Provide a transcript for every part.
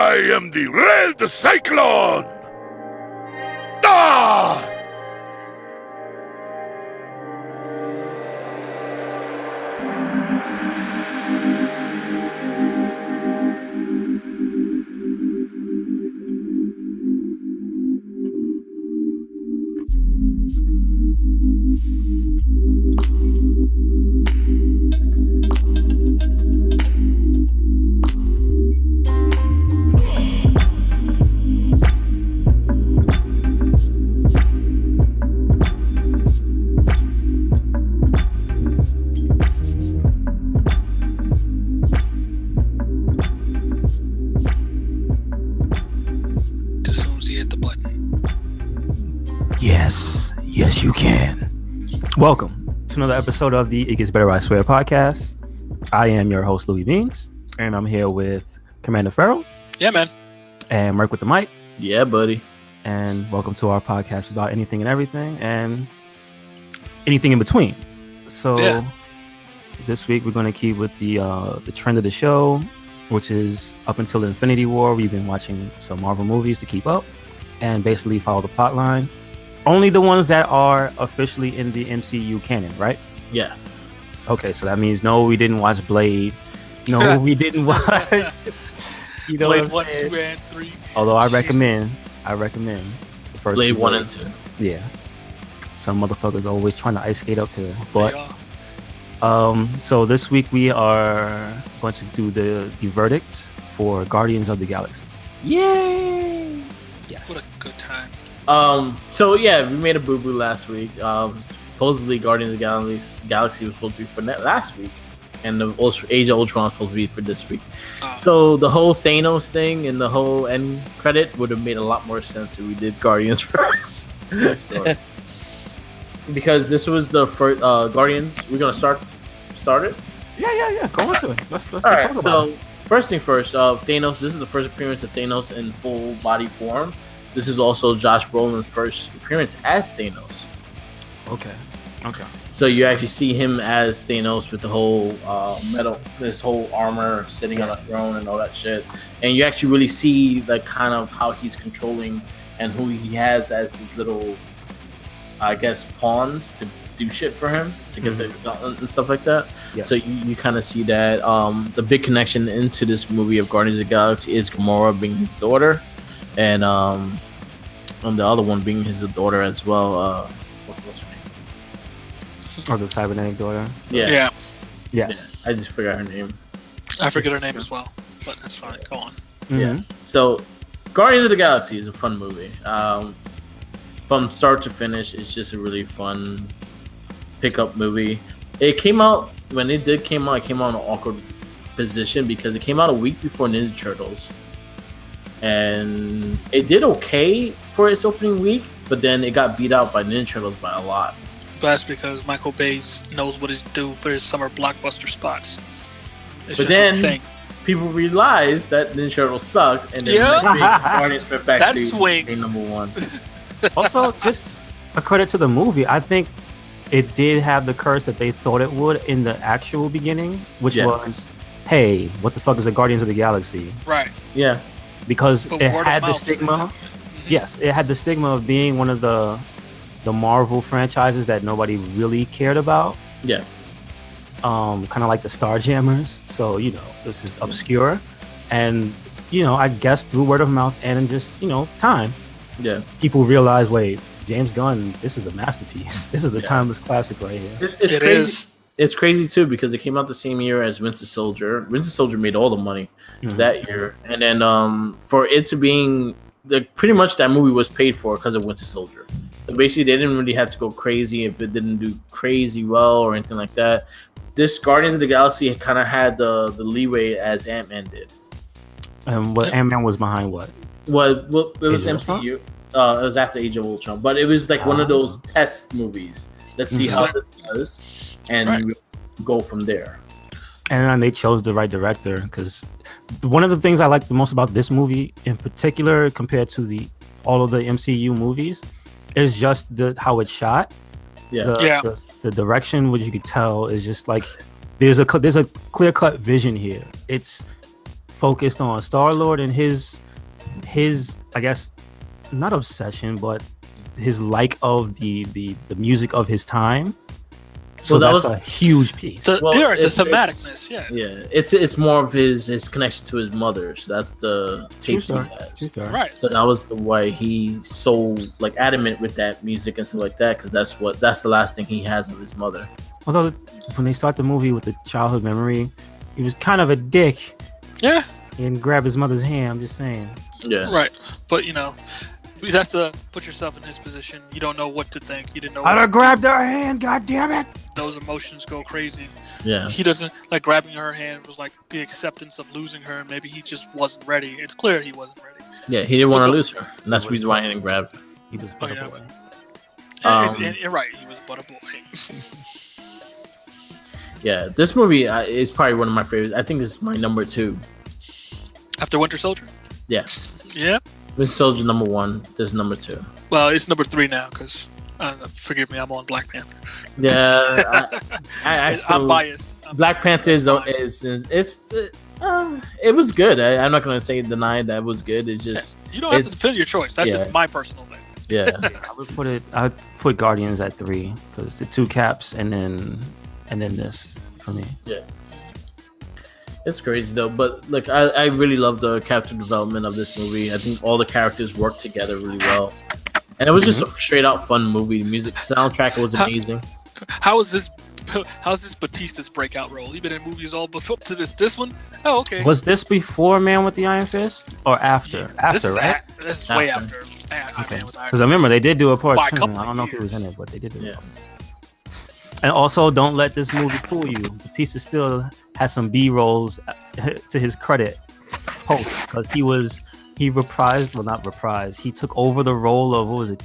I am the Red Cyclone! Ah! Yes, you can. Welcome to another episode of the It Gets Better, I Swear podcast. I am your host, Louis Beans, and I'm here with Commander Farrell. Yeah, man. And Merc with the mic. Yeah, buddy. And welcome to our podcast about anything and everything and anything in between. So This week we're going to keep with the trend of the show, which is up until Infinity War. We've been watching some Marvel movies to keep up and basically follow the plot line. Only the ones that are officially in the MCU canon, right? Yeah. Okay, so that means no, we didn't watch Blade. No, we didn't watch. Blade 1, 2, and 3. Although I recommend the first Blade 1 and 2. Yeah. Some motherfuckers always trying to ice skate up here, but so this week we are going to do the verdict for Guardians of the Galaxy. Yay! Yes. What a good time. So yeah, we made a boo-boo last week. Supposedly Guardians of the Galaxy was supposed to be for last week, and the Age of Ultron was supposed to be for this week. So the whole Thanos thing and the whole end credit would have made a lot more sense if we did Guardians first. Because this was the first Guardians. We're gonna start it. Yeah. Go on to it. Let's All talk right. about So it. first thing first, Thanos. This is the first appearance of Thanos in full body form. This is also Josh Brolin's first appearance as Thanos. Okay. So you actually see him as Thanos with the whole this whole armor, sitting on a throne and all that shit. And you actually really see like kind of how he's controlling and who he has as his little, I guess, pawns to do shit for him to get the gauntlet and stuff like that. Yes. So you kind of see that. The big connection into this movie of Guardians of the Galaxy is Gamora being his daughter, and the other one being his daughter as well. What's her name? Or the cybernetic daughter. Yeah. Yes. I just forgot her name. I forget her name as well, but that's fine. Go on. Yeah. So, Guardians of the Galaxy is a fun movie. From start to finish, it's just a really fun pickup movie. It came out when it came out in an awkward position because it came out a week before Ninja Turtles, and it did okay for its opening week, but then it got beat out by Ninja Turtles by a lot. That's because Michael Bay knows what he's due for his summer blockbuster spots. It's But just a then thing. people realized that Ninja Turtles sucked, and then Guardians went back That to swing. being number one. Also, just a credit to the movie. I think it did have the curse that they thought it would in the actual beginning, which was, hey, what the fuck is the Guardians of the Galaxy? Right. Yeah. Because But it word of had the mouth. stigma. Yes, it had the stigma of being one of the Marvel franchises that nobody really cared about. Yeah. Kind of like the Starjammers. So, this is obscure. And, I guess through word of mouth and in just, time, Yeah. people realize, wait, James Gunn, this is a masterpiece. This is a timeless classic right here. It's It crazy. is. It's crazy too because it came out the same year as Winter Soldier. Winter Soldier made all the money that year, and then for it to being pretty much that movie was paid for because of Winter Soldier. So basically, they didn't really have to go crazy if it didn't do crazy well or anything like that. This Guardians of the Galaxy kind of had the leeway as Ant-Man did. And what Ant-Man was behind what? Well, it was Age of MCU. It was after Age of Ultron, but it was like one of those test movies. Let's see how this does, and we go from there. And they chose the right director, because one of the things I like the most about this movie in particular compared to all of the MCU movies is just how it's shot. The direction, which you could tell is just like there's a clear-cut vision here. It's focused on Star-Lord and his I guess not obsession, but his like of the music of his time. So Well, that that's was- a huge piece. The it's- thematicness, yeah. Yeah, it's more of his connection to his mother. So that's the tapes he True has. story. Right. So that was the why he's so like adamant with that music and stuff like that, because that's the last thing he has of his mother. Although when they start the movie with the childhood memory, he was kind of a dick Yeah. and grab his mother's hand. I'm just saying. Yeah, Right. But you have to put yourself in his position. You don't know what to think. You didn't know. I'd have grabbed her hand. God damn it! Those emotions go crazy. yeah. He doesn't like grabbing her hand was like the acceptance of losing her. Maybe he just wasn't ready. It's clear he wasn't ready. Yeah, he didn't want to lose her, and that's the reason why he didn't grab her. He was Oh, yeah. boy. And you're right. He was but a boy. Yeah, this movie is probably one of my favorites. I think this is my number 2. After Winter Soldier. Yeah, Yeah. Winter Soldier number 1. This is number 2. Well, it's number 3 now because forgive me, I'm on Black Panther. Yeah, I I'm still, biased. Black Panther is it was good. I'm not gonna say deny that it was good. It's just You don't have to defend your choice. That's just my personal thing. yeah. I would put Guardians at 3 because the 2 caps and then this for me. Yeah, it's crazy though. But look, I really love the character development of this movie. I think all the characters work together really well, and it was just a straight out fun movie. The music soundtrack was amazing. How's this Batista's breakout role? He been in movies all before to this one. Oh, okay. Was this before Man with the Iron Fist or after? This After, is right? This is way After. after. Okay. Man with Iron Because I remember they did do a part By a 2. couple I don't know if he years. was in it, but they did do Yeah. it. And also, don't let this movie fool you. Batista still has some B rolls to his credit post because he reprised, well, not reprised. He took over the role of what was it,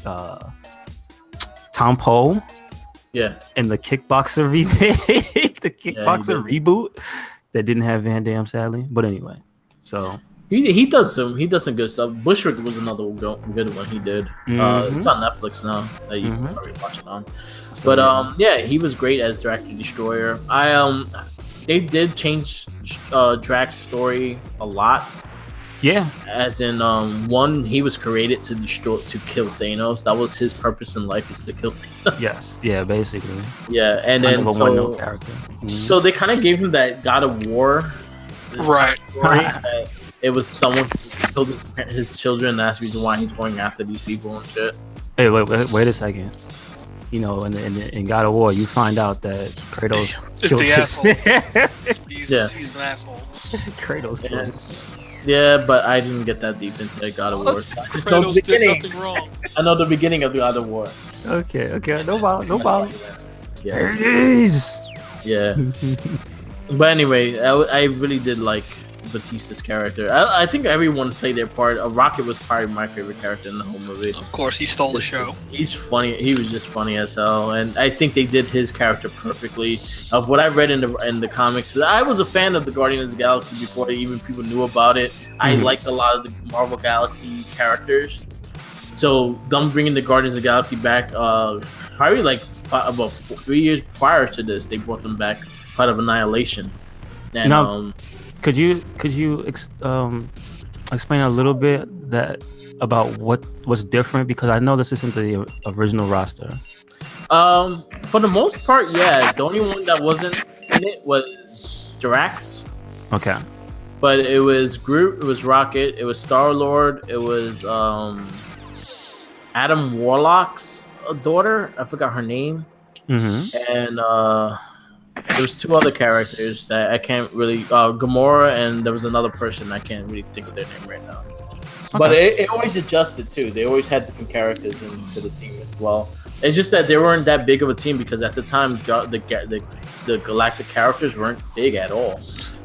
Tom Poe Yeah, in the Kickboxer remake, the Kickboxer reboot that didn't have Van Damme, sadly. But anyway, so he does some good stuff. Bushwick was another good one he did. It's on Netflix now that you can probably watch it on. But yeah, he was great as Drax the Destroyer. They did change Drax's story a lot. yeah, As in, one, he was created to kill Thanos. That was his purpose in life, is to kill Thanos. yes, yeah, basically. Yeah, and Kind then of a one-note character. Mhm. so they kind of gave him that God of War Right. story. That it was someone who killed his children. And that's the reason why he's going after these people and shit. Hey, wait a second. In God of War, you find out that Kratos It's killed the his He's an asshole. Kratos killed Yeah. his Yeah, but I didn't get that deep into God of War. So I just know the Kratos did beginning. nothing wrong. I know the beginning of the God of War. Okay, no problem. Yeah, Jeez. yeah. But anyway, I really did like Batista's character. I think everyone played their part. Rocket was probably my favorite character in the whole movie. Of course, he stole the show. He's funny. He was just funny as hell, and I think they did his character perfectly. Of what I read in the comics, I was a fan of the Guardians of the Galaxy before even people knew about it. I liked a lot of the Marvel Galaxy characters. So them bringing the Guardians of the Galaxy back, probably like about 3 years prior to this, they brought them back part of Annihilation. And Now- Could you explain a little bit about what's different? Because I know this isn't the original roster. for the most part, yeah. The only one that wasn't in it was Drax. Okay. But it was Groot, it was Rocket, it was Star-Lord, it was Adam Warlock's daughter. I forgot her name. Mm-hmm. And there was 2 other characters that I can't really... Gamora, and there was another person I can't really think of their name right now. But it always adjusted, too. They always had different characters into the team as well. It's just that they weren't that big of a team because at the time, the Galactic characters weren't big at all.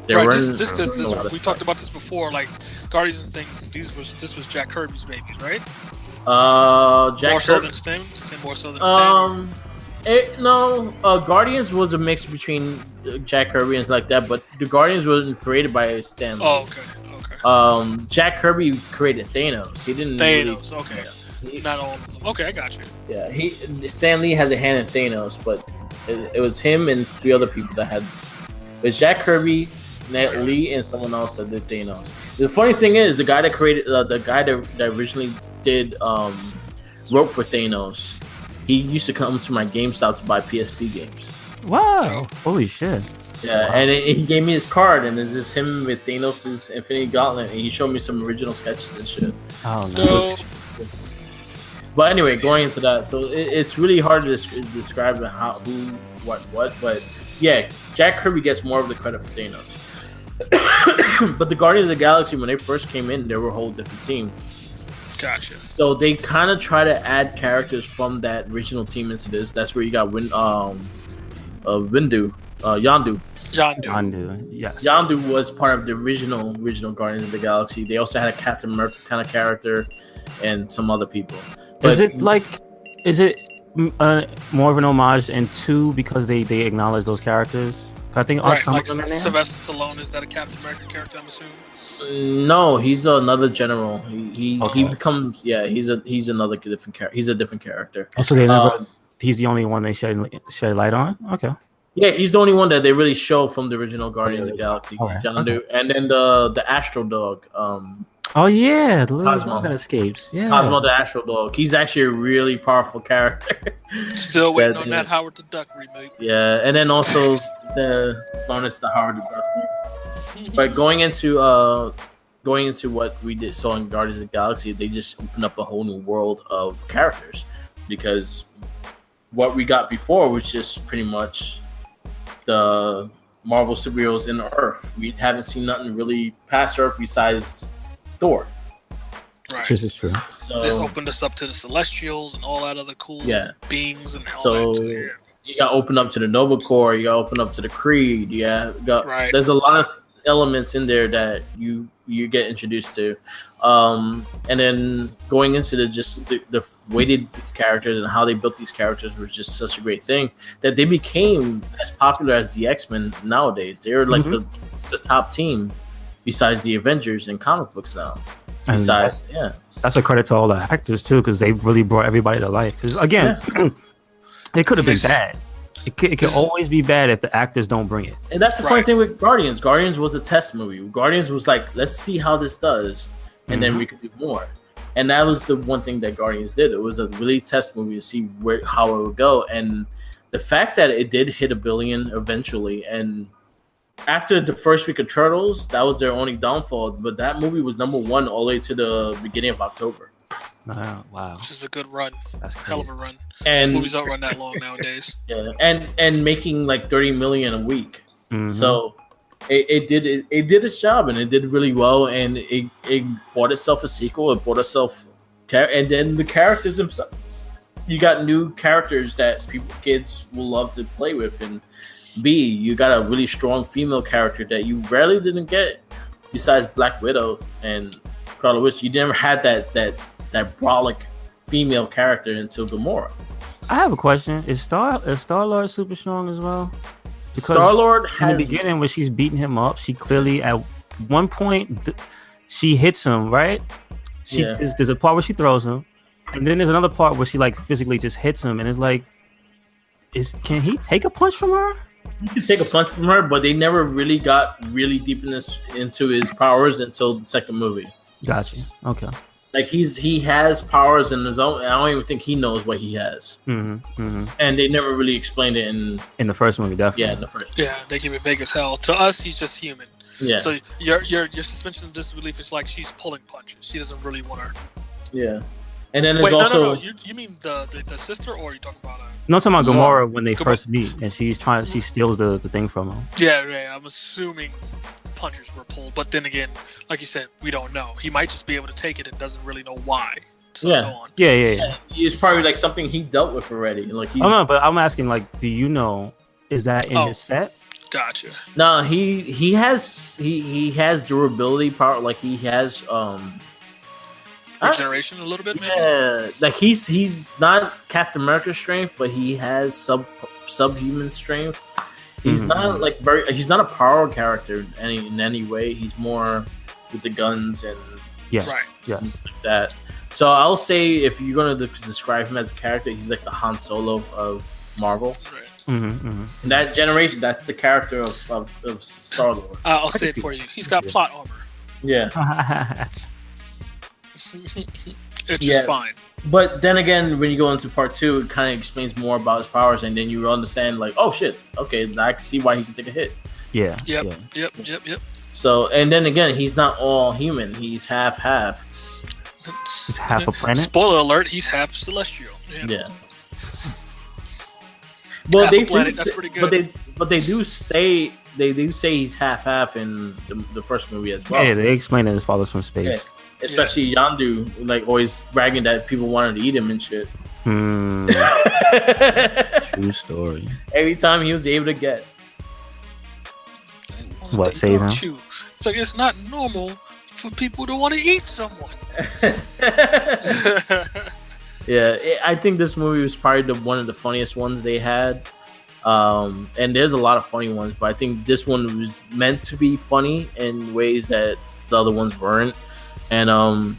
They Right, weren't just because doing a lot of we stuff. talked about this before, like Guardians and things. This was Jack Kirby's babies, right? Jack More so Kirby- than Stan. More so than Stan. Guardians was a mix between Jack Kirby and stuff like that, but the Guardians wasn't created by Stan Lee. Oh, okay. Jack Kirby created Thanos. He didn't. Thanos. Okay. He- Not all of them. Okay, I got you. Yeah, Stan Lee has a hand in Thanos, but it was him and 3 other people that had. It was Jack Kirby, Ned Lee and someone else that did Thanos. The funny thing is, the guy that created, the guy that originally did wrote for Thanos, he used to come to my GameStop to buy PSP games. Wow! Holy shit! Yeah, wow. And he gave me his card, and it's just him with Thanos' Infinity Gauntlet, and he showed me some original sketches and shit. Oh no! But anyway, going into that, so it's really hard to describe how, who, what. But yeah, Jack Kirby gets more of the credit for Thanos. But the Guardians of the Galaxy, when they first came in, they were a whole different team. Gotcha. So they kind of try to add characters from that original team into this. That's where you got Yondu. Yes. Yondu was part of the original Guardians of the Galaxy. They also had a Captain America kind of character and some other people. But, is it more of an homage in 2 because they acknowledge those characters? I think some like of them in there. Sylvester Stallone, is that a Captain America character? I'm assuming. No, he's another general. He becomes he's another different character. He's a different character. Oh, so they never. He's the only one they shed light on. Okay. Yeah, he's the only one that they really show from the original Guardians of the Galaxy. Okay. And then the Astro Dog. Oh yeah, the little Cosmo dog that escapes. Yeah, Cosmo the Astro Dog. He's actually a really powerful character. Still waiting on that Howard the Duck remake. Yeah, and then also the bonus the Howard the Duck. But going into what we saw in Guardians of the Galaxy, they just opened up a whole new world of characters, because what we got before was just pretty much the Marvel superheroes in Earth. We haven't seen nothing really past Earth besides Thor. Right. This is true. So this opened us up to the Celestials and all that other cool beings and all so that. you got open up to the Nova Corps. You got open up to the Creed. There's a lot of elements in there that you get introduced to, and then going into the way they did these characters and how they built these characters was just such a great thing that they became as popular as the X-Men nowadays. They're like the top team besides the Avengers in comic books now. Besides, that's a credit to all the actors too, because they really brought everybody to life. Because again, it could have been bad. It can always be bad if the actors don't bring it. And that's the funny thing with Guardians. Guardians was a test movie. Guardians was like, let's see how this does, and then we could do more. And that was the one thing that Guardians did. It was a really test movie to see how it would go. And the fact that it did hit $1 billion eventually, and after the first week of Turtles, that was their only downfall. But that movie was #1 all the way to the beginning of October. Wow. Which is a good run. That's crazy. Hell of a run. And movies don't run that long nowadays. Yeah, and making like $30 million a week. So it did its job, and it did really well, and it bought itself a sequel. It bought itself, and then the characters themselves. You got new characters that kids will love to play with, and you got a really strong female character that you rarely didn't get, besides Black Widow and Scarlet Witch. You never had that brolic female character until Gamora. I have a question. Is Star-Lord super strong as well? Because Star-Lord has... in the beginning when she's beating him up, she clearly at one point she hits him, right? There's a part where she throws him, and then there's another part where she like physically just hits him, and it's like, can he take a punch from her? He could take a punch from her, but they never really got really deep into his powers until the second movie. Gotcha. Okay. Like he has powers in his own. I don't even think he knows what he has. And they never really explained it in the first movie, definitely. Yeah, in the first. Yeah, they keep it vague as hell. To us, he's just human. Yeah. So your suspension of disbelief is like she's pulling punches. She doesn't really want her. Yeah. And then there's also. No. You mean the sister, or are you talking about? No, I'm talking about Gamora when they first meet, and she steals the thing from him. Yeah. I'm assuming punches were pulled, but then again, like you said, we don't know. He might just be able to take it and doesn't really know why. So go on. Yeah. It's probably like something he dealt with already. Like no, but I'm asking, like, do you know? Is that in his set? Gotcha. No, he has durability power. Like he has regeneration a little bit. Maybe? Yeah, like he's not Captain America's strength, but he has subhuman strength. He's not like he's not a power character in any way. He's more with the guns and like that. So I'll say if you're gonna describe him as a character, he's like the Han Solo of Marvel. Right. In that generation, that's the character of Star-Lord. I'll say it for you. He's got plot armor. Yeah. It's just fine. But then again, when you go into part 2, it kind of explains more about his powers, and then you understand, like, oh shit, okay, I can see why he can take a hit. Yeah. Yep. So, and then again, he's not all human; he's half. He's half a planet. Spoiler alert: he's half celestial. Yeah. Well, half they a planet. do That's say, pretty good. But they do say he's half in the first movie as well. Yeah, they explain that his father's from space. Yeah. Especially Yondu, like always bragging that people wanted to eat him and shit. True story. Every time he was able to get. What, save him? It's like it's not normal for people to want to eat someone. Yeah, I think this movie was probably one of the funniest ones they had. And there's a lot of funny ones, but I think this one was meant to be funny in ways that the other ones weren't. And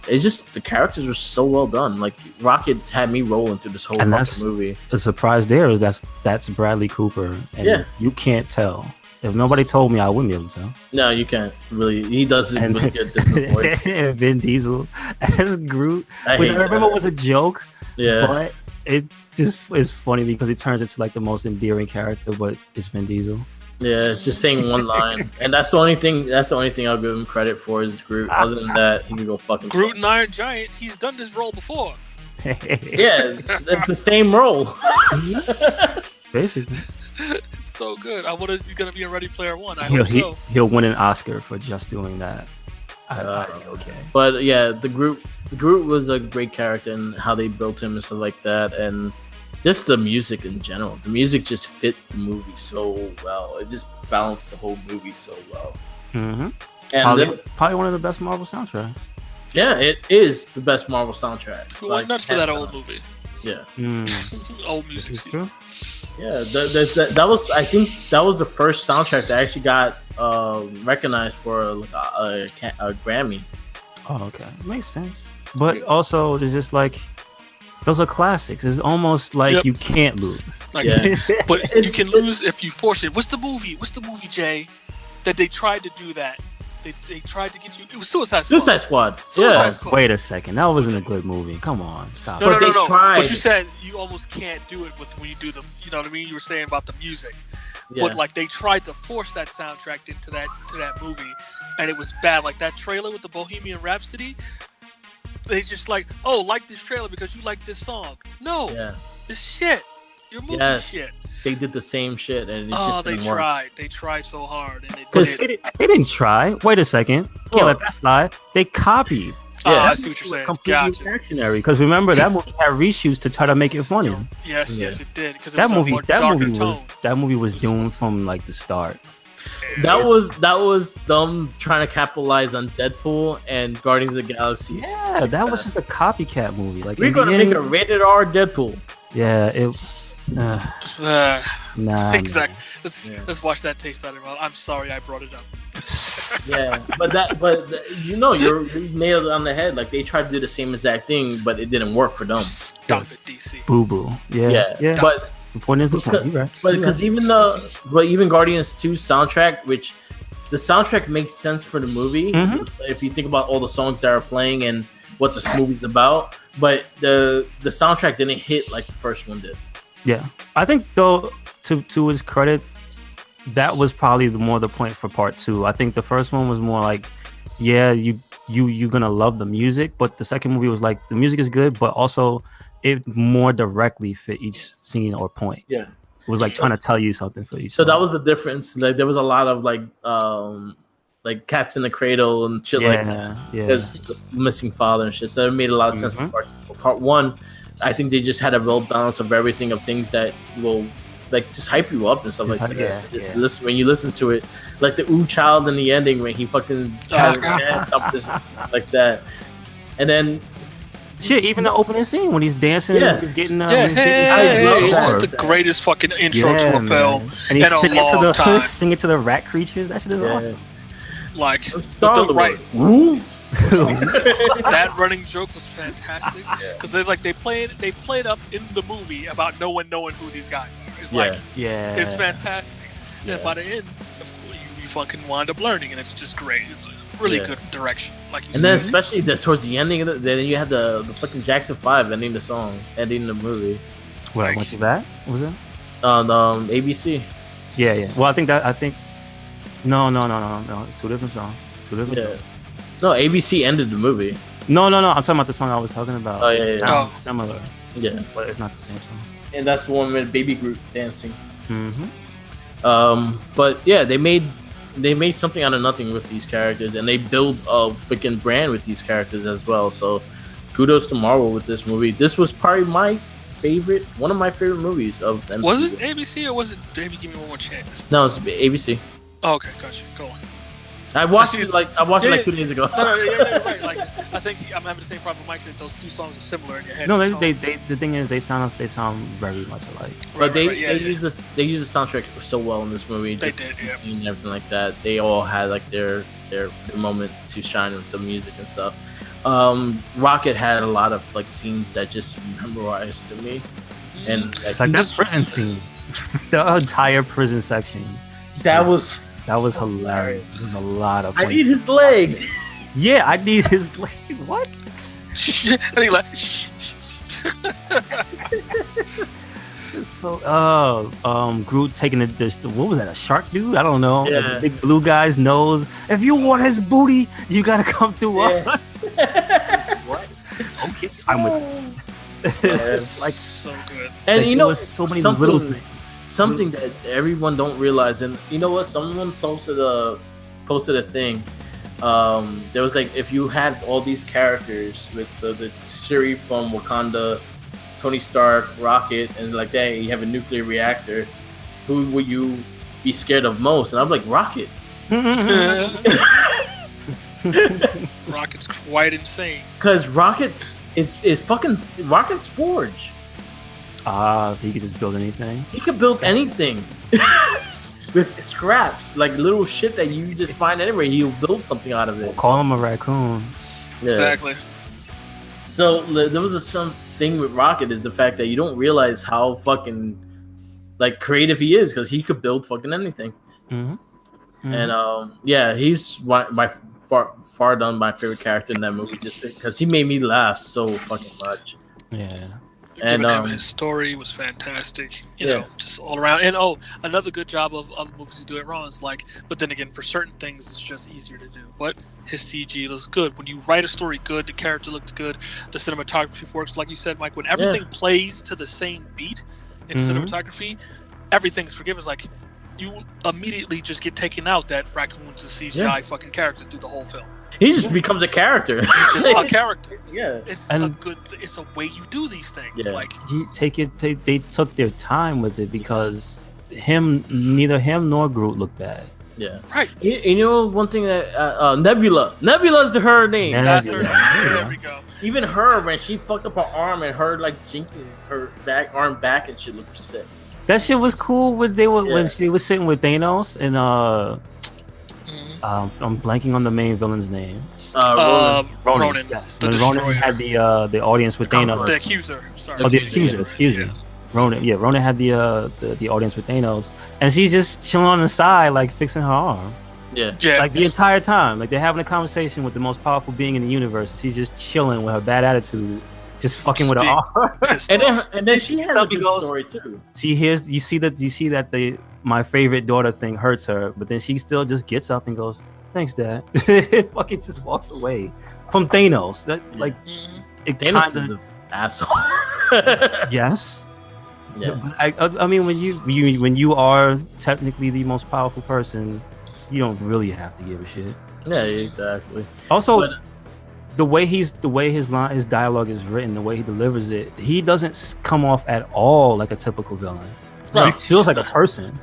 it's just the characters were so well done. Like Rocket had me rolling through this whole fucking movie. The surprise there is that's Bradley Cooper, and you can't tell. If nobody told me, I wouldn't be able to tell. No, you can't really. He does a really good different voice. Vin Diesel as Groot, which I remember was a joke. Yeah, but it just is funny because he turns into like the most endearing character, but it's Vin Diesel. Yeah, it's just saying one line, and that's the only thing. That's the only thing I'll give him credit for is Groot. Other than that, he can go fucking. Groot and Iron Giant. He's done this role before. Yeah, it's the same role. Basically. It's so good. I wonder if he's gonna be in Ready Player One. I hope so. He'll win an Oscar for just doing that. Okay. But yeah, the Groot was a great character and how they built him and stuff like that, and just the music in general. The music just fit the movie so well. It just balanced the whole movie so well. And probably one of the best Marvel soundtracks. Yeah, it is the best Marvel soundtrack. Who went nuts for that old movie? Yeah. Old music. True. Yeah, that was. I think that was the first soundtrack that actually got recognized for a Grammy. Oh, okay, makes sense. But also, it's just like those are classics. It's almost like you can't lose. But you can lose if you force it. What's the movie, Jay? That they tried to do that. They tried to get you. It was Suicide Squad. Squad. Wait a second. That wasn't a good movie. Come on, stop. No. Tried. But you said you almost can't do it when you do them. You know what I mean? You were saying about the music. Yeah. But like they tried to force that soundtrack into that movie, and it was bad. Like that trailer with the Bohemian Rhapsody. They just like this trailer because you like this song. No, it's shit. Your movie shit. They did the same shit, and they tried. They tried so hard, and they didn't try. Wait a second, can't let that slide. They copied. Yeah, I see what you're saying. Completely reactionary. Because remember that movie had reshoots to try to make it funny. Yes, it did. Because that movie was doomed from like the start. That was them trying to capitalize on Deadpool and Guardians of the Galaxy. Yeah, that was just a copycat movie. Like we're gonna make a rated R Deadpool. Yeah, it. Nah. Exactly. Let's watch that tape side. I'm sorry I brought it up. Yeah, but you nailed it on the head. Like they tried to do the same exact thing, but it didn't work for them. Stop it, DC. Boo boo. Yeah. But the point is the point. You're right. But because even Guardians 2 soundtrack, which the soundtrack makes sense for the movie, if you think about all the songs that are playing and what this movie's about, but the soundtrack didn't hit like the first one did. Yeah, I think though, to his credit, that was probably more the point for part 2. I think the first one was more like, you're gonna love the music, but the second movie was like the music is good, but also it more directly fit each scene or point. Yeah, it was like trying to tell you something for each. So that was the difference. Like there was a lot of like Cats in the Cradle and shit like that. Yeah, the missing father and shit. So it made a lot of sense for part 1. I think they just had a real balance of everything, of things that will like just hype you up and stuff like that. Listen, when you listen to it, like the Ooh Child in the ending when he fucking up this like that, and then shit, even the opening scene when he's dancing and he's getting it's the greatest fucking intro to a film and he's in a long time. Singing to the rat creatures. That shit is awesome. Like that running joke was fantastic because they played up in the movie about no one knowing who these guys are. It's like it's yeah. fantastic. Yeah. And by the end, of course, you fucking wind up learning, and it's just great. It's a really good direction, like you And said. then especially towards the ending, then you had the fucking Jackson 5 ending the song, ending the movie. What was that? What was it? On ABC. Yeah. Well, I think no. It's two different songs. Songs. No, ABC ended the movie. No. I'm talking about the song I was talking about. Oh, yeah. It sounds similar. Yeah, But it's not the same song. and that's the one with Baby Groot dancing. Mm-hmm. But yeah, they made something out of nothing with these characters, and they build a freaking brand with these characters as well. So, kudos to Marvel with this movie. This was probably one of my favorite movies of the MCU. Was it ABC or was it Baby Give Me One More Chance? No, it's ABC. Oh, okay, gotcha. Go on. I watched it like 2 days ago. No, yeah, right. Like, I think I'm having the same problem with Mike. That those two songs are similar in your head. No, they the thing is they sound very much alike. But they use the soundtrack so well in this movie. They did, yeah. And everything like that. They all had like their moment to shine with the music and stuff. Rocket had a lot of like scenes that just memorized to me, and like that prison scene, the entire prison section. That was hilarious. There was a lot of. I need his leg. Yeah, I need his leg. What? And he like. So, Groot taking the what was that? A shark dude? I don't know. Yeah. The big blue guy's nose. If you want his booty, you gotta come through us. What? Okay, I'm with. It's like so good. And you know, so many little things. Something that everyone don't realize, and you know what? Someone posted a thing. There was like, if you had all these characters with the Shuri from Wakanda, Tony Stark, Rocket, and like that, you have a nuclear reactor, who would you be scared of most? And I'm like, Rocket. Rocket's quite insane. Because Rocket's Forge. So he could just build anything. He could build anything with scraps, like little shit that you just find anywhere. He'll build something out of it. Call him a raccoon. Yeah. Exactly. So there was some thing with Rocket is the fact that you don't realize how fucking like creative he is, because he could build fucking anything. And he's my far done my favorite character in that movie, just because he made me laugh so fucking much. Yeah. And his story was fantastic, you know, just all around. And another good job of other movies who do it wrong is like, but then again, for certain things, it's just easier to do. But his CG looks good. When you write a story good, the character looks good, the cinematography works. Like you said, Mike, when everything plays to the same beat in cinematography, everything's forgiven. It's like you immediately just get taken out that Raccoon's a CGI fucking character through the whole film. He just becomes a character. He's just a character. Yeah, it's it's a way you do these things. Yeah. Like they took their time with it, because neither him nor Groot looked bad. Yeah, right. You know, one thing that Nebula's her name. That's her name. There we go. Even her, when she fucked up her arm and her like jinking her arm back and shit looked sick. That shit was cool when she was sitting with Thanos and I'm blanking on the main villain's name. Ronan. Yes. When Ronan had the audience with Thanos. The accuser. Sorry. Oh, the accuser. Excuse me. Ronan. Yeah, Ronan had the audience with Thanos, and she's just chilling on the side, like fixing her arm. Yeah. Like the entire time, like they're having a conversation with the most powerful being in the universe. She's just chilling with her bad attitude, just fucking with her arm. and then she has a good story too. You see that my favorite daughter thing hurts her, but then she still just gets up and goes, "Thanks, Dad." Fucking just walks away from Thanos. That like it Thanos is an asshole. Yes. Yeah. I mean, when you are technically the most powerful person, you don't really have to give a shit. Yeah, exactly. Also, the way his dialogue is written, the way he delivers it, he doesn't come off at all like a typical villain. No, he feels like a person.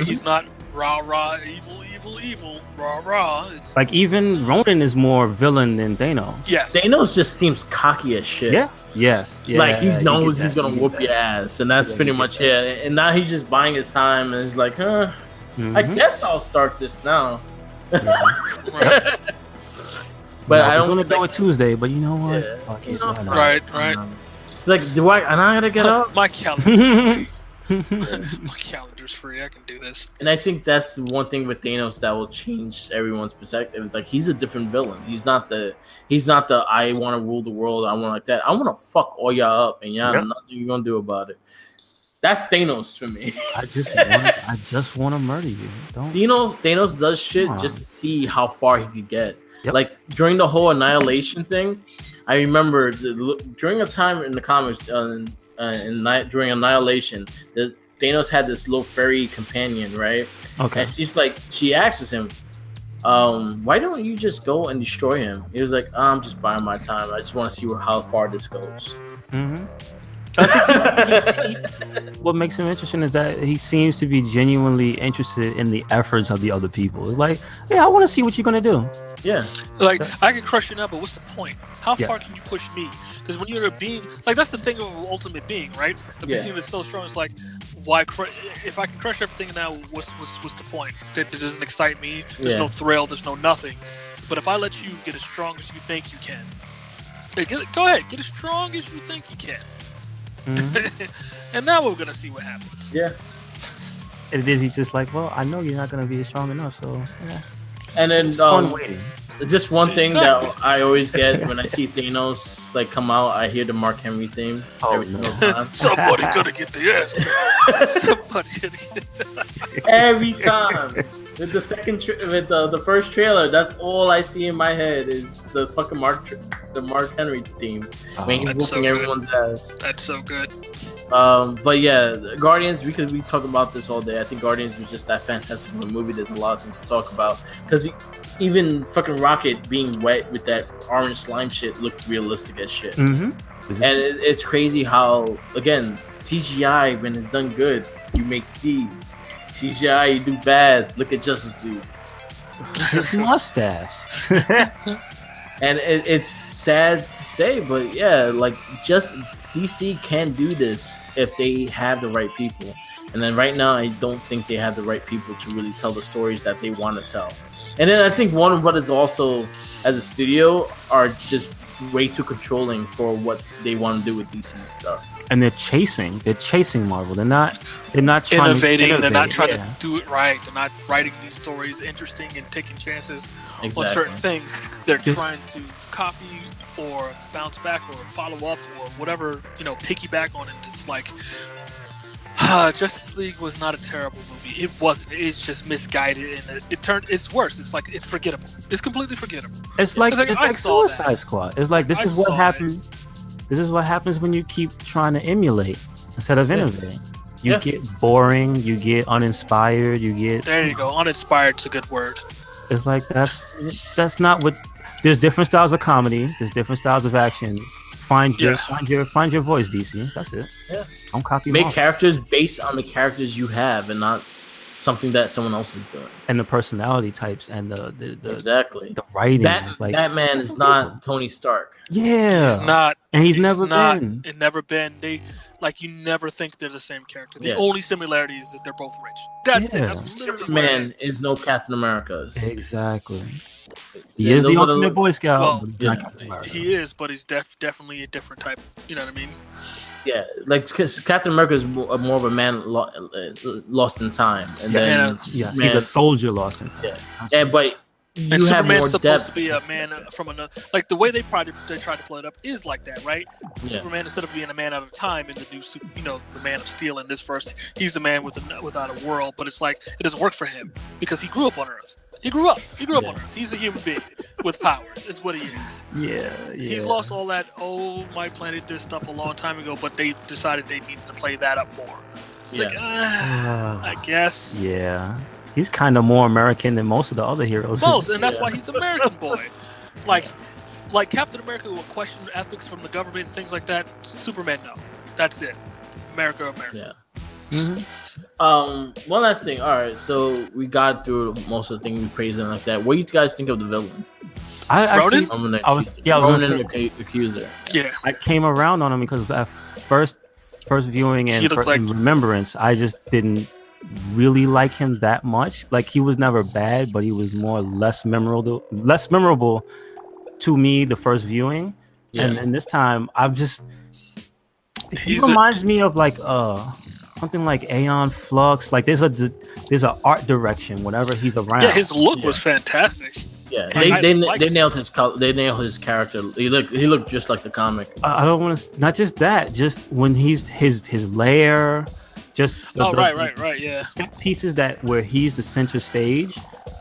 He's not rah, evil, rah. It's like even Ronan is more villain than Thanos. Yes. Thanos just seems cocky as shit. Yeah. Yes. Yeah, like he knows he's gonna whoop your ass, and that's pretty much it. And now he's just buying his time, and he's like, I guess I'll start this now. Right. But I don't gonna do it Tuesday. But you know what? Yeah. Fuck it. Right. Like, do I? And I gotta get up. My calendar. My calendar's free. I can do this. And I think that's one thing with Thanos that will change everyone's perspective. Like he's a different villain. He's not the I want to rule the world. I want like that. I want to fuck all y'all up, and y'all nothing you're gonna do about it. That's Thanos for me. I just want to murder you. Don't. Thanos does shit just to see how far he could get. Yep. Like during the whole Annihilation thing, I remember during a time in the comics, during Annihilation, Thanos had this little fairy companion, right? Okay. And she asks him, why don't you just go and destroy him? He was like, I'm just buying my time. I just want to see how far this goes. Mm-hmm. I think what makes him interesting is that he seems to be genuinely interested in the efforts of the other people. It's like, yeah, I want to see what you're gonna do. Yeah, like I can crush you now, but what's the point? How far can you push me? Because when you're a being, like that's the thing of an ultimate being, right? A being that's so strong. It's like, why? If I can crush everything now, what's the point? It doesn't excite me. There's no thrill. There's no nothing. But if I let you get as strong as you think you can, go ahead, get as strong as you think you can. Mm-hmm. And now we're gonna see what happens. Yeah. And is he just like, well, I know you're not gonna be strong enough, so yeah. And then fun waiting. Just one thing that I always get when I see Thanos like come out, I hear the Mark Henry theme every single time. Somebody gonna get the ass. Somebody gonna get every time. With the the first trailer, that's all I see in my head is the fucking Mark Henry theme when he's whooping everyone's ass. That's so good. But yeah, Guardians, we could be talking about this all day. I think Guardians was just that fantastic of a movie. There's a lot of things to talk about because even fucking Rocket being wet with that orange slime shit looked realistic as shit. Mm-hmm. And it's crazy how, again, CGI, when it's done good, you make these. CGI, you do bad. Look at Justice League. His mustache. And it's sad to say, but yeah, like just DC can do this if they have the right people. And then right now, I don't think they have the right people to really tell the stories that they want to tell. And then I think Warner Brothers also, as a studio, are just way too controlling for what they want to do with DC stuff. And they're chasing Marvel. They're not trying innovating. To innovate. They're not trying to do it right. They're not writing these stories interesting and taking chances on certain things. They're trying to copy or bounce back or follow up or whatever, piggyback on it. It's like Justice League was not a terrible movie. It wasn't. It's just misguided, and it's worse. It's like it's forgettable. It's completely forgettable. It's like Suicide Squad. It's like this is what happens. This is what happens when you keep trying to emulate instead of innovating. You get boring. You get uninspired. There you go. Uninspired's a good word. It's like that's not what. There's different styles of comedy. There's different styles of action. Find your voice, DC. That's it. Yeah. Don't copy. Make characters based on the characters you have, and not something that someone else is doing. And the personality types and the exactly the writing. Batman is not Tony Stark. Yeah, he's not, and he's never been. It never been. You never think they're the same character. The only similarity is that they're both rich. That's it. That's Superman is no Captain America's. Exactly. He is the ultimate Boy Scout. Well, he is, but he's definitely a different type. You know what I mean? Yeah, like because Captain America is more of a man lost in time, and then he's a soldier lost in time. Yeah, but you have Superman's more supposed depth. to be a man from another. Like the way they tried to play it up is like that, right? Yeah. Superman, instead of being a man out of time in the new, the Man of Steel in this verse, he's a man without a world. But it's like it doesn't work for him because he grew up on Earth. He grew up on Earth. He's a human being with powers. Is what he is. Yeah. He's lost all that. Oh, my planet did stuff a long time ago, but they decided they needed to play that up more. It's like, I guess. Yeah. He's kind of more American than most of the other heroes. And that's why he's American boy. Like Captain America will question ethics from the government and things like that. Superman, no. That's it. America. Yeah. Mm-hmm. One last thing. All right, so we got through most of the things we praised and like that. What do you guys think of the villain? Ronan? Ronan the Accuser. Yeah. I came around on him because at first viewing and remembrance, I just didn't really like him that much. Like he was never bad, but he was less memorable to me the first viewing. And this time he reminds me of like something like Aeon Flux. Like there's a art direction whenever he's around. Yeah, his look was fantastic. Yeah, they nailed his color. They nailed his character. He looked just like the comic. I don't want to. Not just that. Just when he's his lair. Just right. Yeah. Pieces where he's the center stage.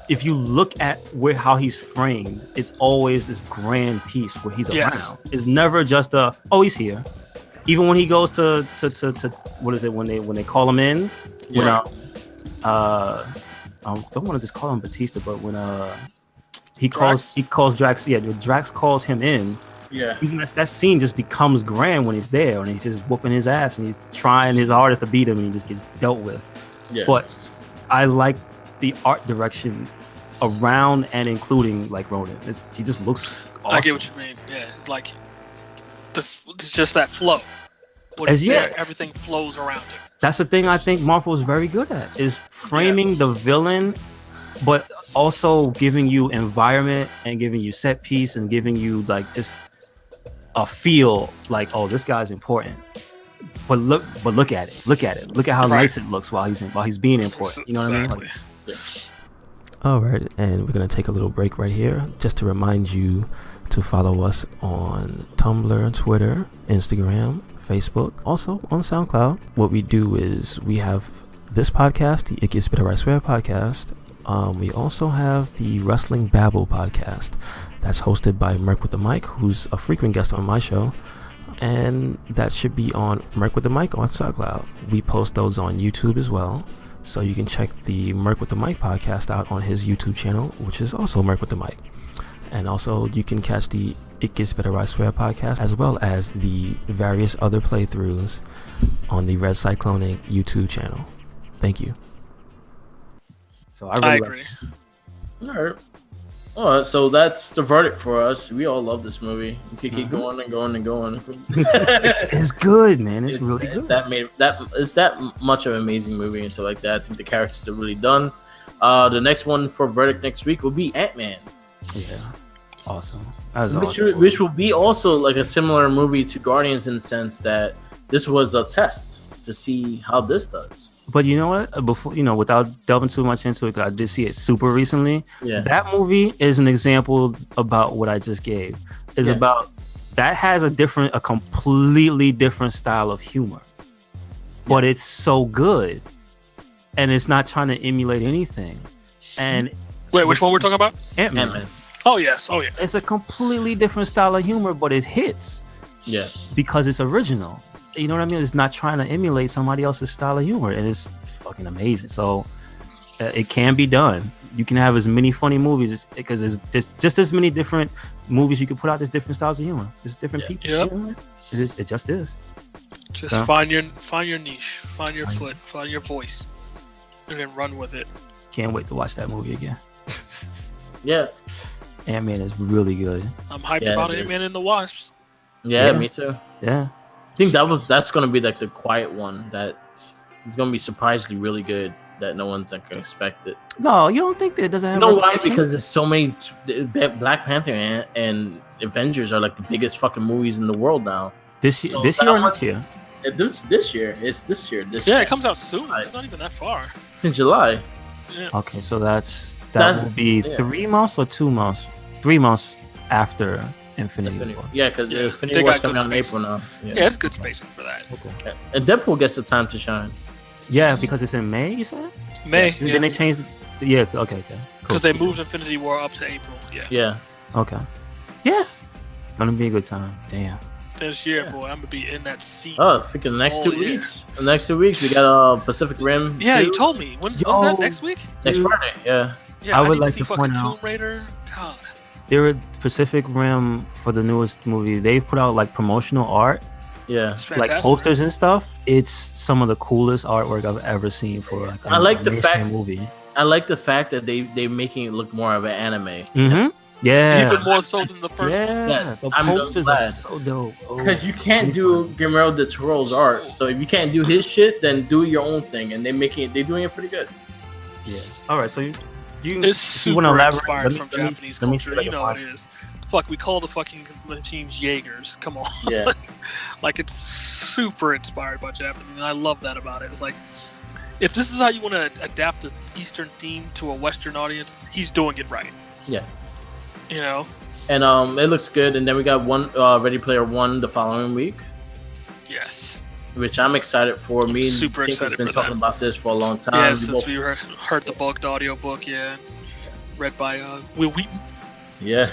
If you look at how he's framed, it's always this grand piece where he's around. It's never just he's here. Even when he goes to what is it when they call him in? Yeah. I don't want to just call him Batista, but when he calls Drax. Yeah, when Drax calls him in. Yeah. Even that scene just becomes grand when he's there, and he's just whooping his ass, and he's trying his hardest to beat him, and he just gets dealt with. Yeah. But I like the art direction around and including like Ronan. He just looks awesome. I get what you mean. Yeah, like it's just that flow. Everything flows around it. That's the thing I think Marvel is very good at, is framing the villain, but also giving you environment and giving you set piece and giving you like just a feel like, oh, this guy's important. But look at it. Look at how nice it looks while he's being important. You know what I mean? Like, all right, and we're gonna take a little break right here, just to remind you to follow us on Tumblr, Twitter, Instagram, Facebook, also on SoundCloud. What we do is we have this podcast, the It Gets Better I Swear podcast. We also have the Wrestling Babble podcast that's hosted by Merc with the Mic, who's a frequent guest on my show, and that should be on Merc with the Mic on SoundCloud. We post those on YouTube as well, so you can check the Merc with the Mic podcast out on his YouTube channel, which is also Merc with the Mic. And also you can catch the It Gets Better I Swear podcast, as well as the various other playthroughs on the RedCycloneInc YouTube channel. Thank you. So I agree. All right, so that's the verdict for us. We all love this movie. We could keep going and going and going. It's good, man. It's really good. It's that much of an amazing movie and stuff like that. I think the characters are really done. The next one for verdict next week will be Ant-Man. Yeah, awesome. Which will be also like a similar movie to Guardians in the sense that this was a test to see how this does. But you know what? Before, without delving too much into it, 'cause I did see it super recently. Yeah. That movie is an example about what I just gave. It's about that has a completely different style of humor, but it's so good, and it's not trying to emulate anything. And wait, which one we're talking about? Ant-Man. Oh yes. Oh yeah. It's a completely different style of humor, but it hits. Yeah. Because it's original. You know what I mean? It's not trying to emulate somebody else's style of humor, and it's fucking amazing. So it can be done. You can have as many funny movies because there's just as many different movies you can put out. There's different styles of humor. There's different people. Yep. You know? It just is. Just find your niche, find your foot, find your voice, and then run with it. Can't wait to watch that movie again. Yeah. Ant-Man is really good. I'm hyped about Ant-Man and the Wasps. Yeah, me too. Yeah. I think that's gonna be like the quiet one that is gonna be surprisingly really good that no one's like gonna expect it. No, you don't think that it doesn't have? You know why? Because there's so many. Black Panther and Avengers are like the biggest fucking movies in the world now. This year or next year? This year. It's this year. It comes out soon. It's not even that far. It's in July. Yeah. Okay, so that will be 3 months or 2 months? 3 months after Infinity War. Yeah, because Infinity War is coming out in April now. Yeah, it's good spacing for that. Okay. Yeah. And Deadpool gets the time to shine. Yeah, because it's in May, you said? May. Yeah. Then they changed okay. Because they moved Infinity War up to April. Yeah. Okay. Yeah. Gonna be a good time. Damn. This year, boy, I'm gonna be in that seat. Oh, I think in the next 2 weeks. The next 2 weeks, we got Pacific Rim. Yeah, 2. you told me. When's that? Next week? Next Friday. Yeah. Yeah, I would like to to point out. Tomb Raider. God. There are Pacific Rim for the newest movie. They've put out like promotional art. Yeah. Like posters and stuff. It's some of the coolest artwork I've ever seen for like I like the fact movie. I like the fact that they're making it look more of an anime. Mm-hmm. Yeah. Even more so than the first one. Yes. The posters are so dope. Because you can't do Guillermo del Toro's art. So if you can't do his shit, then do your own thing. And they're doing it pretty good. Yeah. All right. So it's super inspired from Japanese culture. You know it is. fuck, we call the fucking machines Jaegers. Come on. Yeah. Like, it's super inspired by Japanese, and I love that about it. It's like, if this is how you want to adapt an Eastern theme to a Western audience, he's doing it right. Yeah. You know? And it looks good. And then we got Ready Player One the following week. Yes. Which I'm excited for. Me and super Jake has excited been for talking that. about this for a long time. Yeah, since we heard the book, the audio book, read by Will Wheaton. Yeah.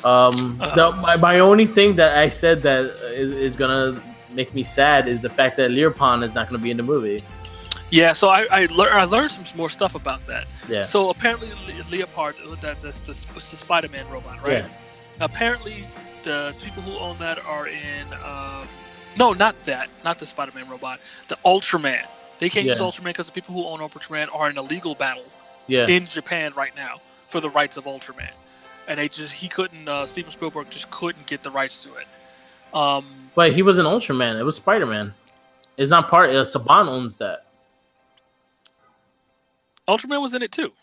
My only thing that I said that is gonna make me sad is the fact that Leopold is not gonna be in the movie. Yeah, so I learned some more stuff about that. Yeah. So apparently Leopard, that's the Spider-Man robot, right? Yeah. Apparently the people who own that are in no, not the Spider-Man robot, the Ultraman. They can't use Ultraman because the people who own Ultraman are in a legal battle in Japan right now for the rights of Ultraman. And Steven Spielberg just couldn't get the rights to it. But he was an Ultraman. It was Spider-Man. It's not part. Saban owns that. Ultraman was in it too.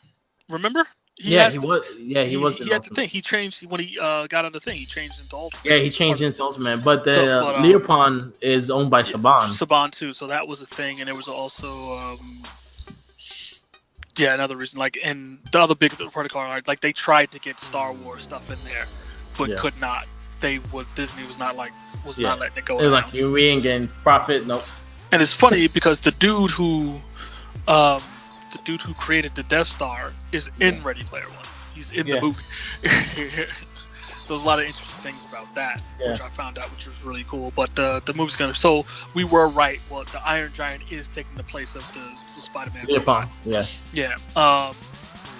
Remember? He was. Yeah, he was. He had the thing. He changed when he got on the thing. He changed into Ultraman. Yeah, he changed into Ultraman. But the Leopold is owned by Saban. Saban too. So that was a thing, and there was also another reason. Like, and the other big part of car, like they tried to get Star Wars stuff in there, but could not. Disney was not letting it go. They're like, we ain't getting profit. Nope. And it's funny because the dude who created the Death Star is in Ready Player One. He's in the movie. So there's a lot of interesting things about that, which I found out, which was really cool. But the movie's gonna. So we were right. Well, the Iron Giant is taking the place of the Spider-Man. Yeah.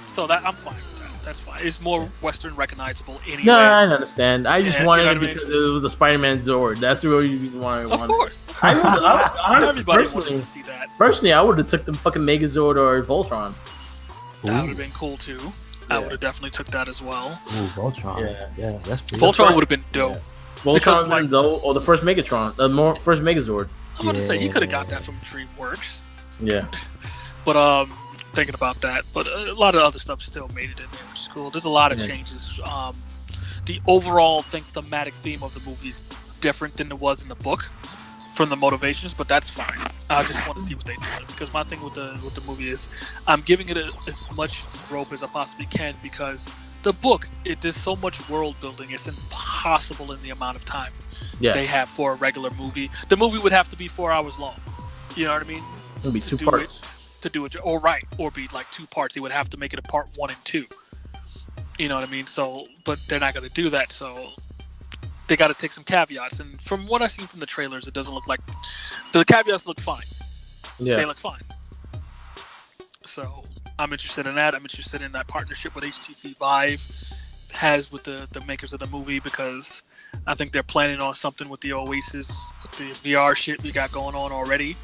So that I'm fine with that. That's fine. It's more Western recognizable anyway. No, I understand. I just wanted it because it was a Spider-Man Zord. That's the only reason why I wanted. Of course. Honestly, Everybody wanted to see that. Personally, I would have took the fucking Megazord or Voltron. That would have been cool too. I would have definitely took that as well. Ooh, Voltron. Yeah, that's pretty. Voltron would have been dope. Voltron would have been dope, or the first Megatron, first Megazord. I'm about to say, he could have got that from DreamWorks. Yeah. But thinking about that, but a lot of other stuff still made it in there, which is cool. There's a lot of changes. The overall thematic theme of the movie is different than it was in the book from the motivations, but that's fine. I just want to see what they do because my thing with the movie is I'm giving it as much rope as I possibly can because the book, there's so much world building, it's impossible in the amount of time they have for a regular movie. The movie would have to be 4 hours long. You know what I mean? It would be 2 parts. To do it, or be like 2 parts. They would have to make it a part 1 and 2. You know what I mean? So, but they're not going to do that. So they got to take some caveats. And from what I've seen from the trailers, it doesn't look like the caveats look fine. Yeah, they look fine. So I'm interested in that. I'm interested in that partnership with HTC Vive has with the makers of the movie because I think they're planning on something with the Oasis, with the VR shit we got going on already.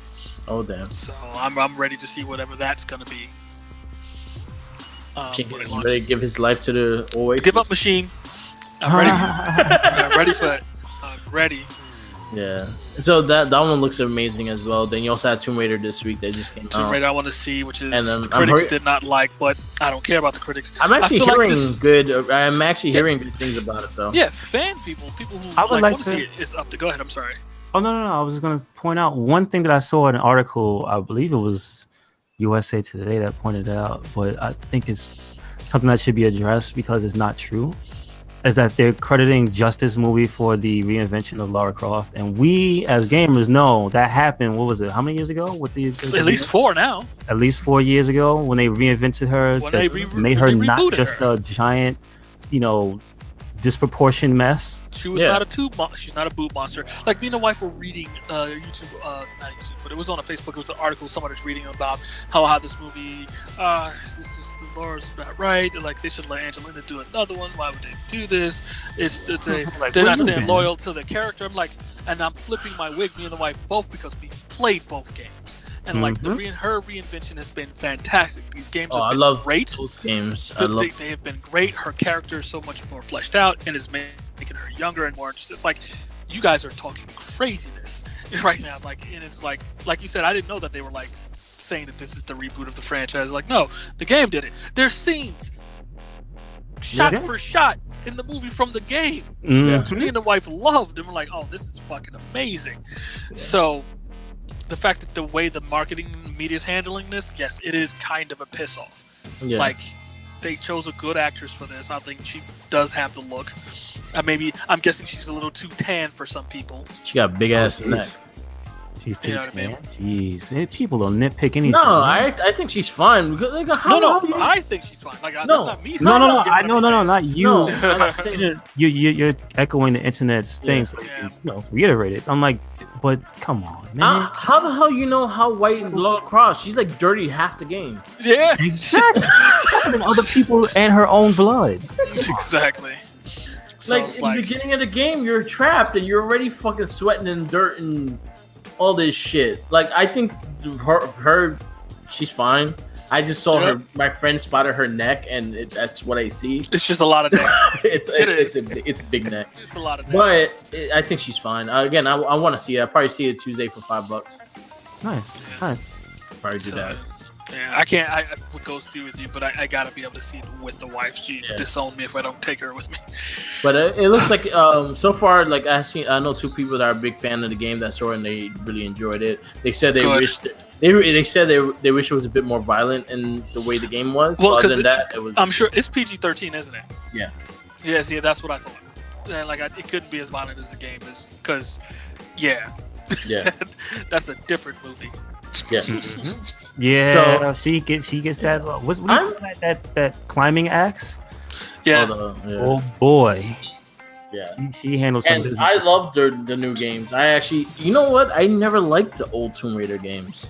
Oh damn! So I'm ready to see whatever that's gonna be. He's ready to give his life to the Oasis. Give up, machine. I'm ready. I'm ready for it. I'm ready. Yeah. So that one looks amazing as well. Then you also had Tomb Raider this week that just came out. Tomb Raider I want to see, which is the critics did not like, but I don't care about the critics. I'm actually hearing I'm actually hearing good things about it though. Yeah, people who want to see it is up to. Go ahead. I'm sorry. Oh no! I was going to point out one thing that I saw in an article. I believe it was USA Today that pointed out, but I think it's something that should be addressed because it's not true. Is that they're crediting just this movie for the reinvention of Lara Croft, and we as gamers know that happened. What was it? How many years ago? With at least 4 now. At least 4 years ago when they reinvented her, made her not just a giant, disproportioned mess. She was not she's not a boob monster. Like me and the wife were reading YouTube, not YouTube, but it was on a Facebook. It was an article somebody's reading about how this movie, Laura's not right. Like they should let Angelina do another one. Why would they do this? They're not staying loyal to the character. I'm like, and I'm flipping my wig. Me and the wife both because we played both games. And like her reinvention has been fantastic. These games have been great. Both games. They have been great. Her character is so much more fleshed out and is making her younger and more interesting. It's like you guys are talking craziness right now. And it's like you said, I didn't know that they were like saying that this is the reboot of the franchise. Like, no, the game did it. There's scenes shot for shot in the movie from the game. Mm-hmm. Me and the wife loved, and we're like, oh, this is fucking amazing. So the fact that the way the marketing media is handling this, yes, it is kind of a piss off. Like, they chose a good actress for this. I think she does have the look. I'm guessing she's a little too tan for some people. She got a big ass neck. She's too tan. Jeez, people don't nitpick anything. No, I think she's fine. Like, I think she's fine. Like, that's not me. No, not you. No, I'm not saying you're echoing the internet's things. Reiterate it. I'm like, but come on, man. How the hell you know how white Laura Cross? She's like dirty half the game. Yeah, exactly. Than other people and her own blood. Exactly. So in the beginning of the game, you're trapped and you're already fucking sweating in dirt and all this shit. Like, I think her she's fine. I just saw her. My friend spotted her neck, and that's what I see. It's just a lot of neck. It's a big neck. It's a lot of neck. But I think she's fine. Again, I want to see it. I'll probably see it Tuesday for $5. Nice. Probably do that. Yeah, I can't. I would go see with you, but I gotta be able to see it with the wife. She disowned me if I don't take her with me. But it looks like so far, like I know two people that are a big fan of the game that saw it and they really enjoyed it. They said they wished they wish it was a bit more violent in the way the game was. Well, other than that, it was. I'm sure it's PG-13, isn't it? Yeah. Yes, yeah, that's what I thought. Like, it couldn't be as violent as the game is, because, yeah, that's a different movie. Yeah. Mm-hmm. Yeah. So she gets that. What's that climbing axe? Yeah. Oh boy. Yeah. She handles some business. I love the new games. I actually, you know what? I never liked the old Tomb Raider games.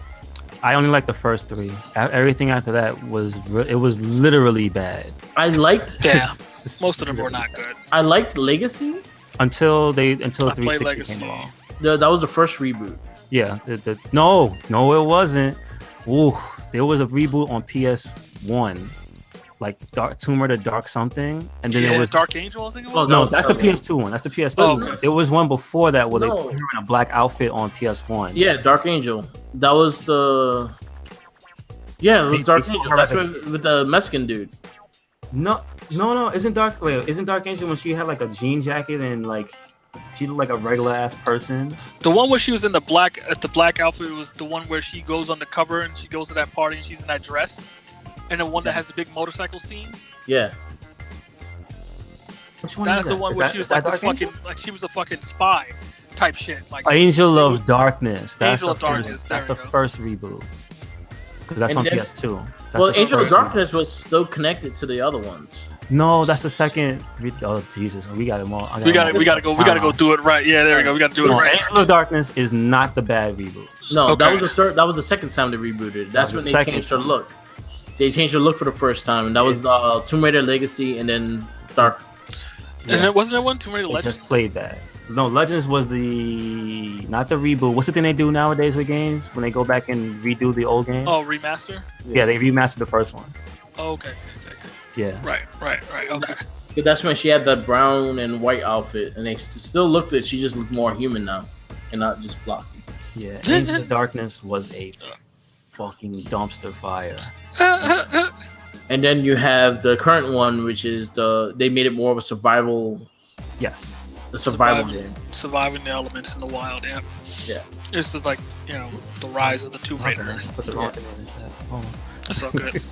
I only liked the first 3. Everything after that was literally bad. I liked. Yeah. Most of them were not good. I liked Legacy until 360 came along. That was the first reboot. Yeah. No, it wasn't. Ooh, there was a reboot on PS1, like Tomb Raider Dark something, and then there was Dark Angel. I think it was. Oh no, that's the PS2 one. That's the PS2 one. There was one before that where they put her in a black outfit on PS1. Yeah, Dark Angel. That was the. Yeah, it was Dark Angel. That's with the Mexican dude. No. Isn't Dark Angel when she had like a jean jacket and like she looked like a regular ass person? The one where she was in the black outfit was the one where she goes undercover and she goes to that party and she's in that dress, and the one that has the big motorcycle scene. Yeah. Which one? That's the one where she was like this fucking, like she was a fucking spy type shit. Like Angel of Darkness. Angel of Darkness. That's the first reboot. Because that's on PS2. Angel of Darkness was still connected to the other ones. No, that's the second. Oh Jesus, we got them all. We gotta go do it right. Yeah, there we go. We gotta do it right. Angel of Darkness is not the bad reboot. No, that was the third. That was the second time they rebooted. That's when they changed their look. They changed their look for the first time, and that was Tomb Raider Legacy, and then Dark. Yeah. And it wasn't that one Tomb Raider Legends. Just played that. No, Legends was not the reboot. What's the thing they do nowadays with games when they go back and redo the old game? Oh, remaster. Yeah, they remastered the first one. Oh, okay. Yeah. Right. Okay. But that's when she had that brown and white outfit, and they still looked at. She just looked more human now, and not just blocky. Yeah. Angel of Darkness was a fucking dumpster fire. And then you have the current one, which is they made it more of a survival. Yes. The survival game. Surviving the elements in the wild. Yeah. Yeah. It's just like the rise of the Tomb Raider. That's so good.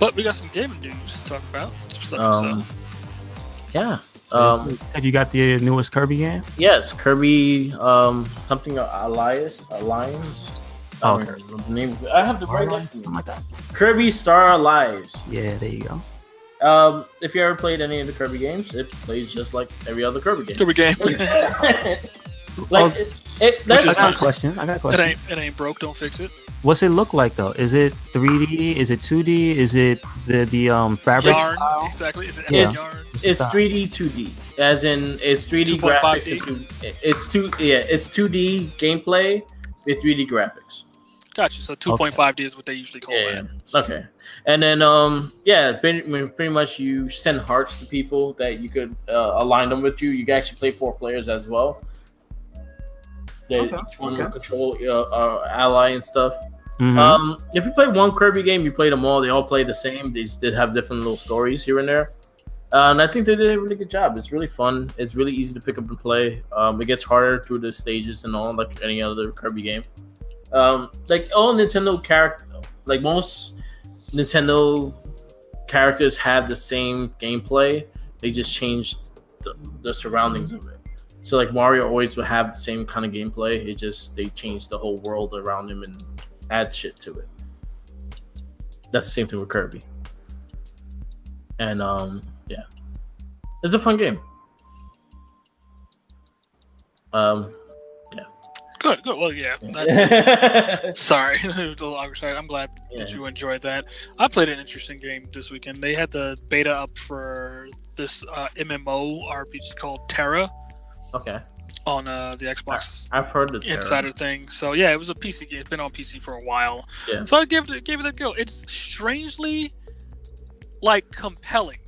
But we got some gaming news to talk about. Yeah. Have you got the newest Kirby game? Yes, Kirby. Something Alliance. Oh, okay. The name. I have the right next to me. Something like that. Kirby Star Allies. Yeah, there you go. If you ever played any of the Kirby games, it plays just like every other Kirby game. I got a question. It ain't broke. Don't fix it. What's it look like though? Is it 3D? Is it 2D? Is it the fabric yarn style? Exactly. Is it yarn? It's 3D 2D, as in it's 3D graphics. It's 2D gameplay with 3D graphics. Gotcha. So 2.5D is what they usually call it. Yeah. Okay. And then pretty much you send hearts to people that you could align them with you. You can actually play 4 players as well. Each one will control ally and stuff. If you play one Kirby game, you play them all. They all play the same. They just did have different little stories here and there. And I think they did a really good job. It's really fun. It's really easy to pick up and play. It gets harder through the stages and all, like any other Kirby game. Like all Nintendo like most Nintendo characters have the same gameplay. They just changed the surroundings of it. So like Mario always would have the same kind of gameplay. It just they changed the whole world around him and add shit to it. That's the same thing with Kirby. And yeah, it's a fun game. Yeah. Good. Well, yeah. Sorry, it was a little awkward. Sorry. I'm glad that you enjoyed that. I played an interesting game this weekend. They had the beta up for this MMO RPG called Terra. Okay. On the Xbox. I've heard the Insider thing. So yeah, it was a PC game. It's been on PC for a while. Yeah. So I gave it a go. It's strangely like compelling.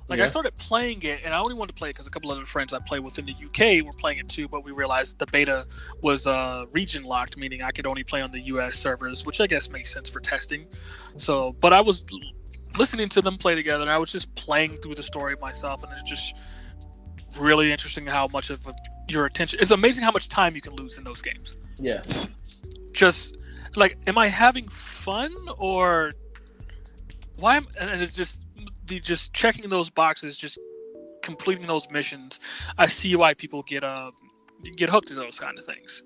Like I started playing it, and I only wanted to play it because a couple other friends I play with in the UK were playing it too. But we realized the beta was region locked, meaning I could only play on the US servers, which I guess makes sense for testing. So, but I was listening to them play together, and I was just playing through the story myself, and it's just really interesting how much of your attention. It's amazing how much time you can lose in those games. Yeah. Just like, am I having fun or why? And it's just checking those boxes, just completing those missions. I see why people get hooked to those kind of things.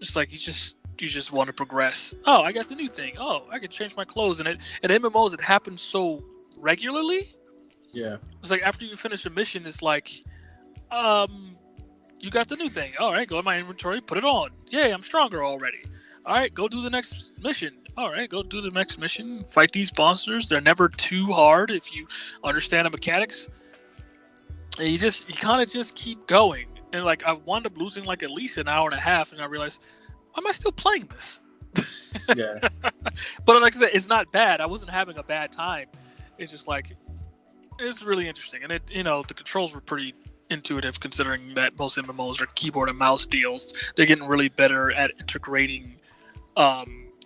It's like you just want to progress. Oh, I got the new thing. Oh, I can change my clothes. And in MMOs, it happens so regularly. Yeah. It's like after you finish a mission, it's like, you got the new thing. All right, go in my inventory, put it on. Yay, I'm stronger already. All right, go do the next mission. All right, go do the next mission. Fight these monsters. They're never too hard if you understand the mechanics. And you kind of just keep going. And like I wound up losing like at least an hour and a half, and I realized, why am I still playing this? Yeah. But like I said, it's not bad. I wasn't having a bad time. It's just like it's really interesting, and the controls were pretty intuitive considering that most MMOs are keyboard and mouse deals. They're getting really better at integrating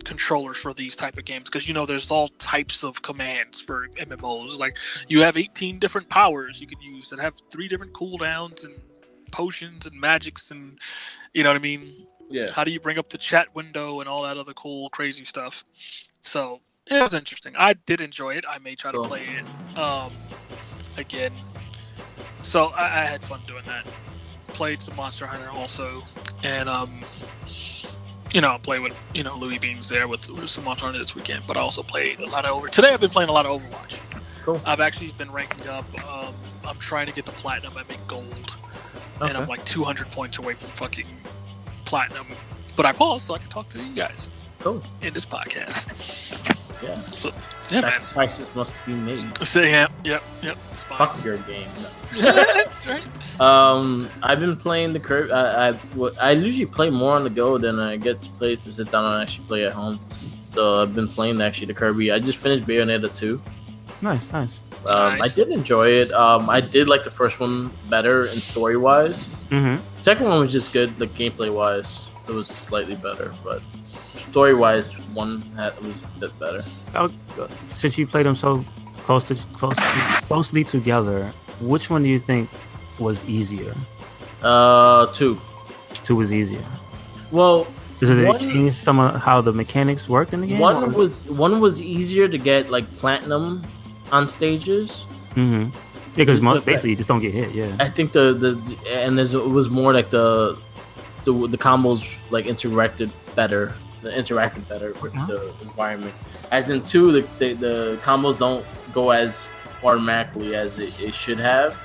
controllers for these type of games because there's all types of commands for MMOs. Like you have 18 different powers you can use that have 3 different cooldowns and potions and magics, and you know what I mean. Yeah. How do you bring up the chat window and all that other cool crazy stuff? So it was interesting. I did enjoy it. I may try to play it again. So I had fun doing that. Played some Monster Hunter also, and play with Louis Beams there with some Monster Hunter this weekend. But I also played a lot of Today I've been playing a lot of Overwatch. Cool. I've actually been ranking up. I'm trying to get the platinum. I'm in gold, and I'm like 200 points away from fucking platinum. But I paused so I can talk to you guys. Cool. In this podcast. Yeah. So, yeah, sacrifices must be made. So yep. Fuck your game. No. That's right. I've been playing the Kirby. I usually play more on the go than I get to place to sit down and actually play at home. So I've been playing actually the Kirby. I just finished Bayonetta 2. Nice. I did enjoy it. I did like the first one better in story wise. Mm-hmm. The second one was just good, like gameplay wise. It was slightly better, but story wise, was a bit better. Since you played them so closely together, which one do you think was easier? 2. 2 was easier. Well, did they change some of how the mechanics worked in the game? One was easier to get like platinum on stages. Mm-hmm. Yeah, because basically you just don't get hit. Yeah. I think it was more like the combos like interacted better with the environment. As in 2, the combos don't go as automatically as it should have,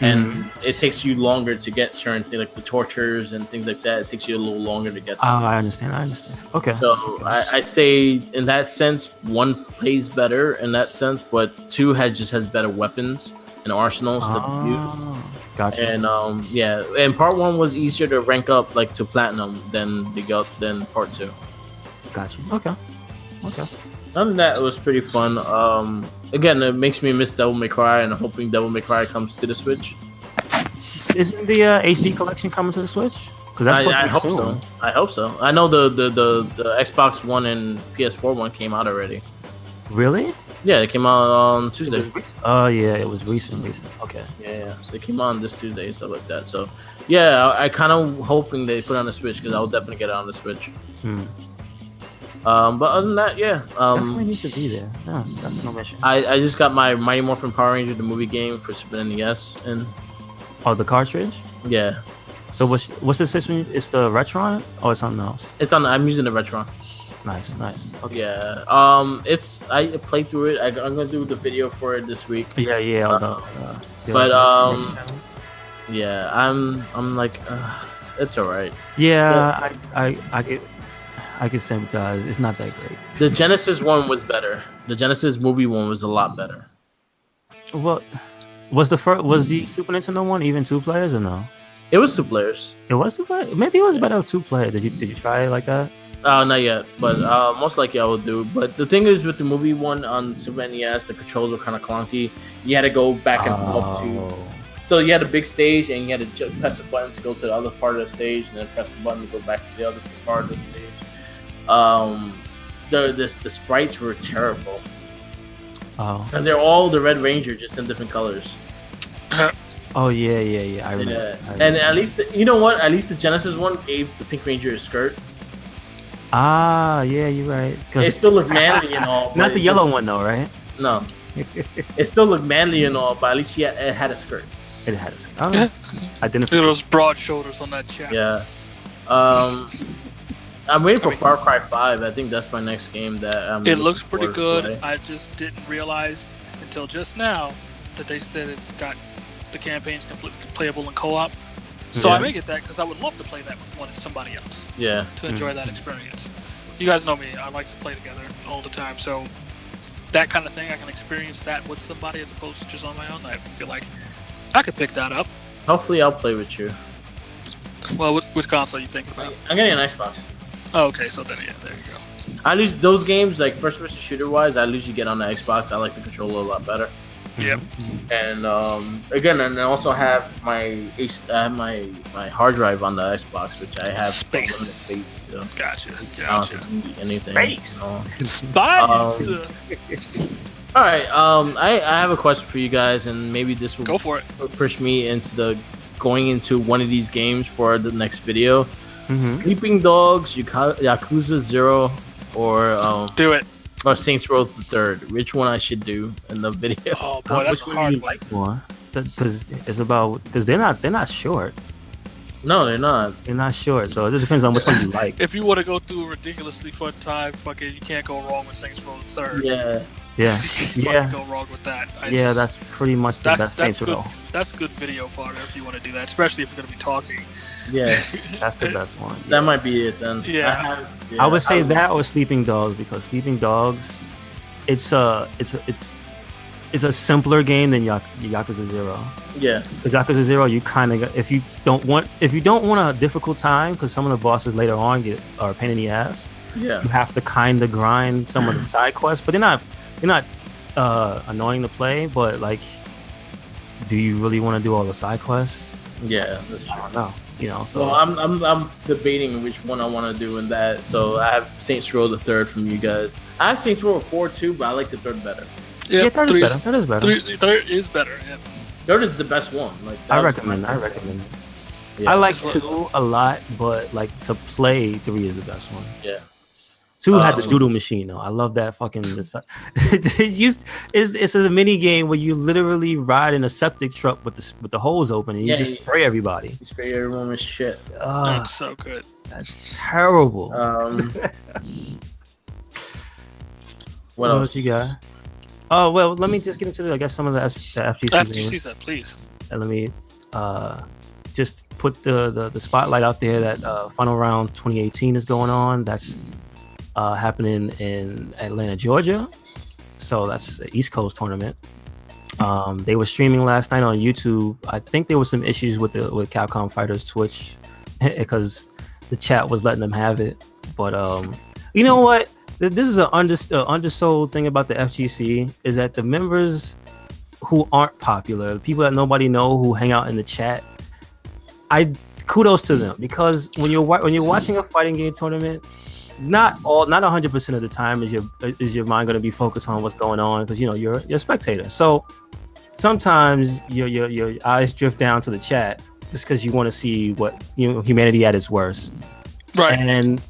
and it takes you longer to get certain things like the tortures and things like that. It takes you a little longer to get them. I understand. Okay. So I say in that sense, 1 plays better in that sense, but 2 has better weapons and arsenals to use. Gotcha. And and part 1 was easier to rank up like to platinum than part 2. Gotcha. Okay. Other than that, it was pretty fun. Again, it makes me miss Devil May Cry, and I'm hoping Devil May Cry comes to the Switch. Isn't the HD collection coming to the Switch? Because that's supposed to I be hope soon. so. I hope so. I know the Xbox One and PS4 one came out already. Really? Yeah, it came out on Tuesday. Oh yeah, it was recent. Okay. Yeah. So it came out on this Tuesday and stuff like that. So yeah, I kind of hoping they put it on the Switch because I'll definitely get it on the Switch. But other than that, yeah. Definitely needs to be there. Yeah, that's no mission. I just got my Mighty Morphin Power Ranger the movie game for Super NES and Oh, the cartridge. yeah, So what's the system? It's the Retron or something else? it's on. I'm using the Retron. Nice. Okay. Yeah. I played through it. I'm gonna do the video for it this week. Yeah. Yeah, I'm like, it's alright. Yeah, I can sympathize. It's not that great. The Genesis one was better. The Genesis movie one was a lot better. Well, was the Super Nintendo one even 2 players or no? It was 2 players. It was 2 players. Maybe it was better with 2 players. Did you try it like that? Not yet, but most likely I will do. But the thing is, with the movie one on Super NES, the controls were kind of clunky. You had to go back and forth to. So you had a big stage, and you had to press a button to go to the other part of the stage, and then press the button to go back to the other part of the stage. The sprites were terrible. Oh. Because they're all the Red Ranger, just in different colors. Oh yeah. I remember. And at least you know what? At least the Genesis one gave the Pink Ranger a skirt. Ah, yeah, you're right. It still looked manly and all. Not the yellow one though, right? No. It still looked manly and all, but at least it had a skirt. It had a skirt. Okay. I didn't. Look at those broad shoulders on that chap. Yeah. I'm waiting for Far Cry 5. I think that's my next game that it looks pretty good. I just didn't realize until just now that they said it's got the campaign's completely playable in co-op. So I may get that because I would love to play that with somebody else. Yeah. To enjoy that experience. You guys know me. I like to play together all the time. So that kind of thing, I can experience that with somebody as opposed to just on my own. I feel like I could pick that up. Hopefully, I'll play with you. Well, which console are you thinking about? I'm getting an Xbox. Oh, okay. So then, yeah, there you go. I lose those games like first-person shooter-wise. I usually get on the Xbox. I like the controller a lot better. Yep. And again, and I also have my hard drive on the Xbox, which I have space. So Gotcha. Anything. Space. Spice. All right. I have a question for you guys, and maybe this will go for it. Push me into going into one of these games for the next video. Sleeping Dogs, Yakuza 0, or do it. Or Saints Row the Third. Which one I should do in the video? Oh boy, that's a hard one. More because it's about they're not short. No, they're not. They're not short, so it just depends on which one you like. If you want to go through a ridiculously fun time, fuck it, you can't go wrong with Saints Row the Third. Yeah. You can't go wrong with that. That's pretty much the best Saints Row. That's good video fodder if you want to do that, especially if you're going to be talking. Yeah, that's the best one. That might be it then. Yeah, I would say that or Sleeping Dogs, because Sleeping Dogs, it's a simpler game than Yakuza 0. Yeah, because Yakuza 0, you kind of if you don't want a difficult time, because some of the bosses later on are a pain in the ass. Yeah, you have to kind of grind some of the side quests, but they're not annoying to play. But like, do you really want to do all the side quests? Yeah, that's true. I don't know. So well, I'm debating which one I want to do in that. So I have Saints Row the Third from you guys. I have Saints Row 4 too, but I like the third better. Yeah, third is better. Third is better. Yeah. Third is the best one. Like I recommend it. Yeah, I like 2 a lot, but like to play 3 is the best one. Yeah. 2 had the doodle machine though. I love that fucking. It's a mini game where you literally ride in a septic truck with the holes open and you just spray everybody. You spray everyone with shit. That's so good. That's terrible. What else you got? Oh well, let me just get into some of the FGC. FGC said, please. And let me just put the spotlight out there that Final Round 2018 is going on. That's happening in Atlanta, Georgia. So that's the East Coast tournament. They were streaming last night on YouTube. I think there were some issues with Capcom Fighters Twitch because the chat was letting them have it. But you know what? This is an undersold thing about the FGC is that the members who aren't popular, the people that nobody know who hang out in the chat, I kudos to them, because when you're watching a fighting game tournament, not 100% of the time is your mind going to be focused on what's going on, because you're a spectator. So sometimes your eyes drift down to the chat just because you want to see what humanity at its worst. Right. And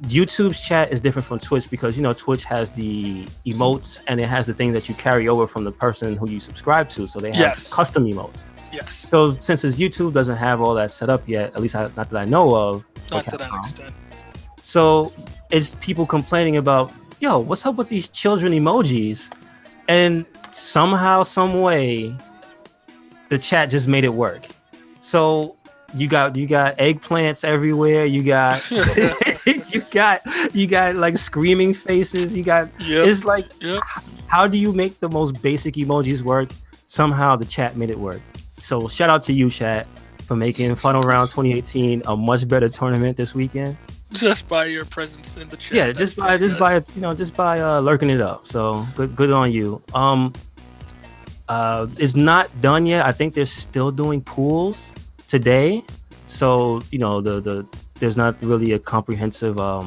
YouTube's chat is different from Twitch, because Twitch has the emotes and it has the things that you carry over from the person who you subscribe to, so they have custom emotes. Yes. So since YouTube doesn't have all that set up yet, at least not that I know of, not to that extent. So it's people complaining about, what's up with these children emojis? And somehow, some way, the chat just made it work. So you got eggplants everywhere. You got you got like screaming faces. You got it's like, how do you make the most basic emojis work? Somehow the chat made it work. So shout out to you, chat, for making Final Round 2018 a much better tournament this weekend. Just by your presence in the chat. Yeah, just by lurking it up. So good on you. It's not done yet. I think they're still doing pools today. So there's not really a comprehensive or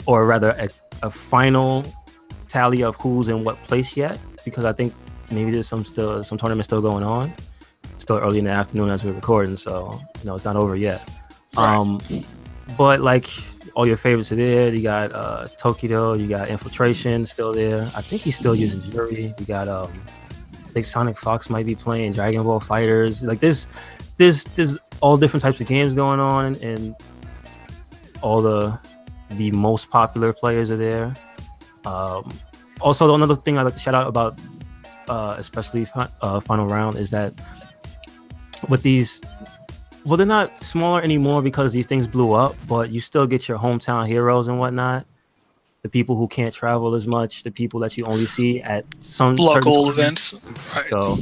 rather a final tally of who's in what place yet, because I think maybe there's some tournaments still going on. Still early in the afternoon as we're recording, so it's not over yet. Right. But like all your favorites are there. You got Tokido, you got Infiltration still there. I think he's still using Jury. You got I think Sonic Fox might be playing Dragon Ball Fighters. Like there's all different types of games going on, and all the most popular players are there. Also, another thing I'd like to shout out about, especially Final Round, is that with these, well, they're not smaller anymore because these things blew up, but you still get your hometown heroes and whatnot. The people who can't travel as much, the people that you only see at some local events. Right. So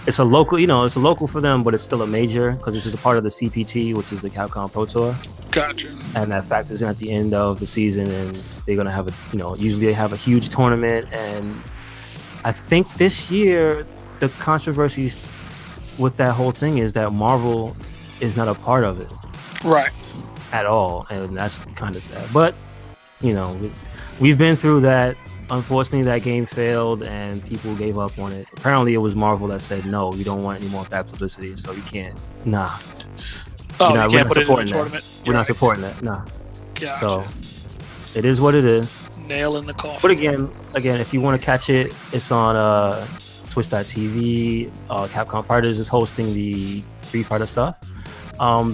it's a local, it's a local for them, but it's still a major because this is a part of the CPT, which is the Capcom Pro Tour. Gotcha. And that factors in at the end of the season, and they're gonna have usually they have a huge tournament. And I think this year the controversies with that whole thing is that Marvel is not a part of it, right? At all, and that's kind of sad. But we've been through that. Unfortunately, that game failed and people gave up on it. Apparently, it was Marvel that said, no, you don't want any more bad publicity, so you can't. Nah. Oh, you can't put it in the tournament? We're not supporting that. Nah. Gotcha. So, it is what it is. Nail in the coffin. But again, if you want to catch it, it's on Twitch.tv. Capcom Fighters is hosting the Street Fighter stuff.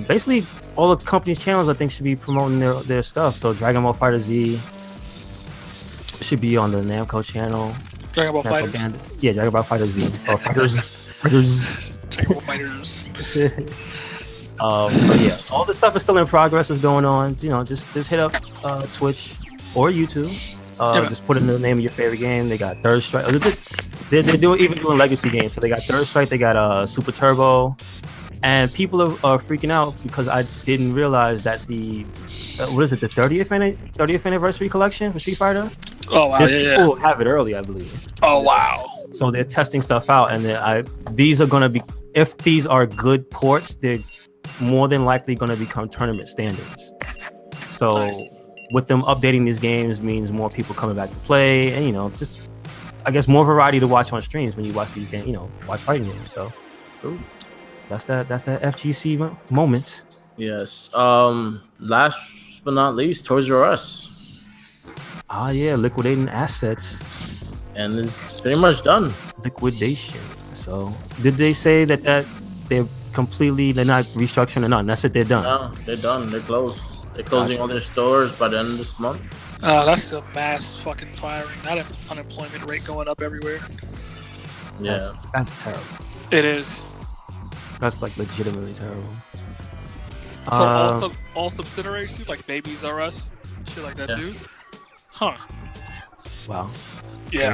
Basically, all the company's channels, I think, should be promoting their stuff. So, Dragon Ball Fighter Z should be on the Namco channel. Dragon Ball Fighters? Yeah, Dragon Ball Fighter Z. Or Fighters. Dragon Ball Fighters. But yeah, all this stuff is still in progress, is going on. Just hit up Twitch or YouTube. Just put in the name of your favorite game. They got Third Strike. They're doing legacy games. So they got Third Strike, they got Super Turbo. And people are freaking out because I didn't realize that the 30th anniversary collection for Street Fighter. Oh wow! People have it early, I believe. Oh wow! So they're testing stuff out, and these are gonna be, if these are good ports, they're more than likely gonna become tournament standards. So nice. With them updating these games means more people coming back to play, and just I guess more variety to watch on streams when you watch these games. Watch fighting games. So. Ooh. That's that FGC moment. Yes. Last but not least, Toys R Us. Yeah, liquidating assets. And it's pretty much done. Liquidation. So, did they say that they're not restructuring or not? That's it, they're done. No, they're done. They're closed. They're closing all their stores by the end of this month. That's a mass fucking firing. That unemployment rate going up everywhere. Yeah. That's terrible. It is. That's like legitimately terrible. So also all subsidiaries too, like Babies R Us, shit like that too. Huh. Wow. Yeah.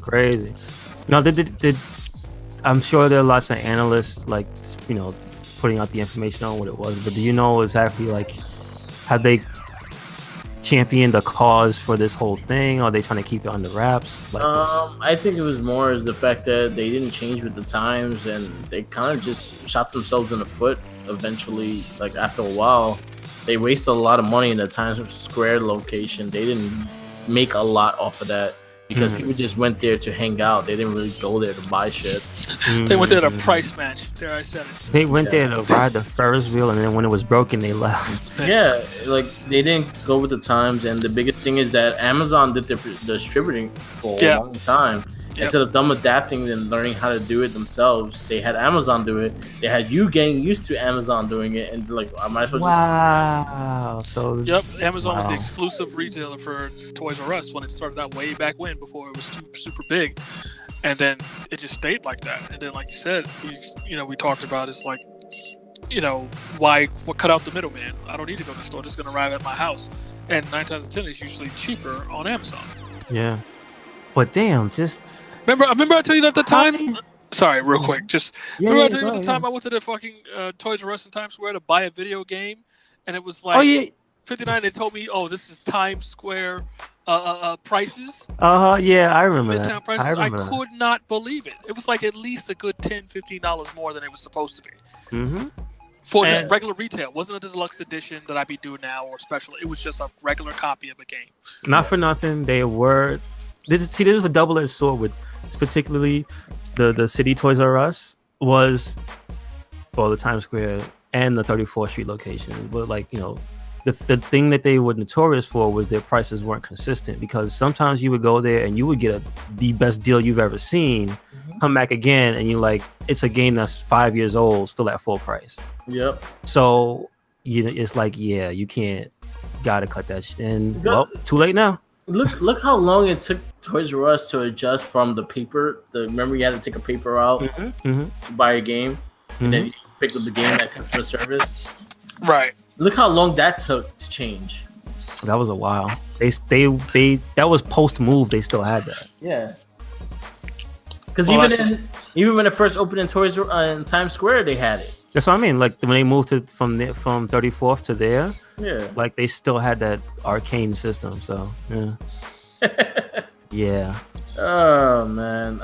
Crazy. Now, did I'm sure there are lots of analysts like putting out the information on what it was, but do you know exactly like have they champion the cause for this whole thing? Or are they trying to keep it under wraps? I think it was more as the fact that they didn't change with the times, and they kind of just shot themselves in the foot. Eventually, like after a while, they wasted a lot of money in the Times Square location. They didn't make a lot off of that because people just went there to hang out. They didn't really go there to buy shit. They went there to price match. There, I said it. They went there to ride the Ferris wheel, and then when it was broken, they left. Yeah, like they didn't go with the times. And the biggest thing is that Amazon did the distributing for a long time. Instead of them adapting and learning how to do it themselves, they had Amazon do it. They had you getting used to Amazon doing it, and like, I might as well So Amazon was the exclusive retailer for Toys R Us when it started out way back when, before it was super big, and then it just stayed like that. And then, like you said, we talked about it's like, what cut out the middleman? I don't need to go to the store; it's just going to arrive at my house. And 9 times out of 10, it's usually cheaper on Amazon. Yeah, but damn, just. Remember I told you at the time? Sorry, real quick. Remember I told you at the time I went to the fucking Toys R Us in Times Square to buy a video game, and it was like $59. They told me, this is Times Square prices. Yeah, I remember Midtown that. prices. I could not believe it. It was like at least a good $10-$15 more than it was supposed to be. Mm-hmm. For just regular retail. It wasn't a deluxe edition that I'd be doing now or special. It was just a regular copy of a game. Not for nothing, they were. This was a double-edged sword with, particularly the City Toys R Us was, the Times Square and the 34th Street location. But the thing that they were notorious for was their prices weren't consistent, because sometimes you would go there and you would get the best deal you've ever seen, come back again, and you're like, it's a game that's 5 years old, still at full price. Yep. So it's like, you can't, gotta cut that shit. And too late now. Look how long it took Toys R Us to adjust from the paper. Remember you had to take a paper out to buy a game, and then you picked up the game at customer service. Right. Look how long that took to change. That was a while. They that was post move. They still had that. Yeah. Because even when it first opened in in Times Square, they had it. That's what I mean. Like when they moved from 34th to there. Yeah. Like they still had that arcane system. So yeah. Oh man.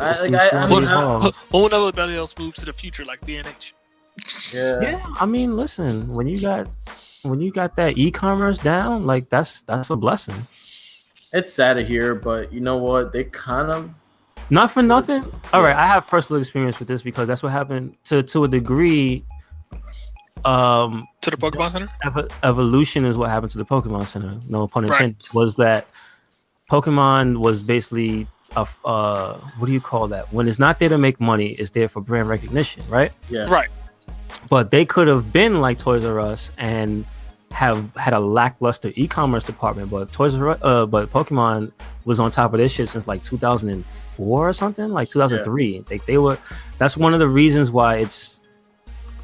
Won't nobody else moves to the future like B&H. Yeah. I mean, listen, when you got that e-commerce down, like that's a blessing. It's sad to hear, but you know what? They kind of. Not for nothing. All right, I have personal experience with this because that's what happened to a degree. To the Pokemon Center? Evolution is what happened to the Pokemon Center. No pun intended. Was that Pokemon was basically what do you call that? When it's not there to make money, it's there for brand recognition, right? Yeah. Right. But they could have been like Toys R Us and have had a lackluster e-commerce department, but but Pokemon was on top of this shit since like 2004 or something, like 2003. Yeah. They were. That's one of the reasons why it's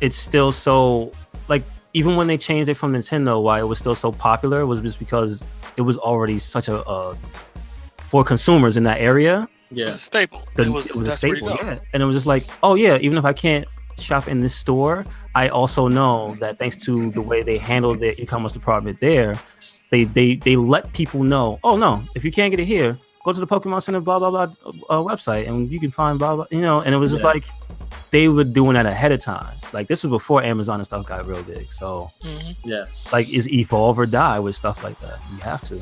still so, like, even when they changed it from Nintendo, why it was still so popular was just because it was already such a for consumers in that area. Yeah, it was a staple. It was a staple. Yeah, and it was just like, oh yeah, even if I can't shop in this store, I also know that thanks to the way they handle their e-commerce department there, they let people know, oh no, if you can't get it here, go to the Pokemon Center blah blah blah website and you can find blah blah, and it was just like they were doing that ahead of time. Like this was before Amazon and stuff got real big, so like is evolve or die with stuff like that. You have to.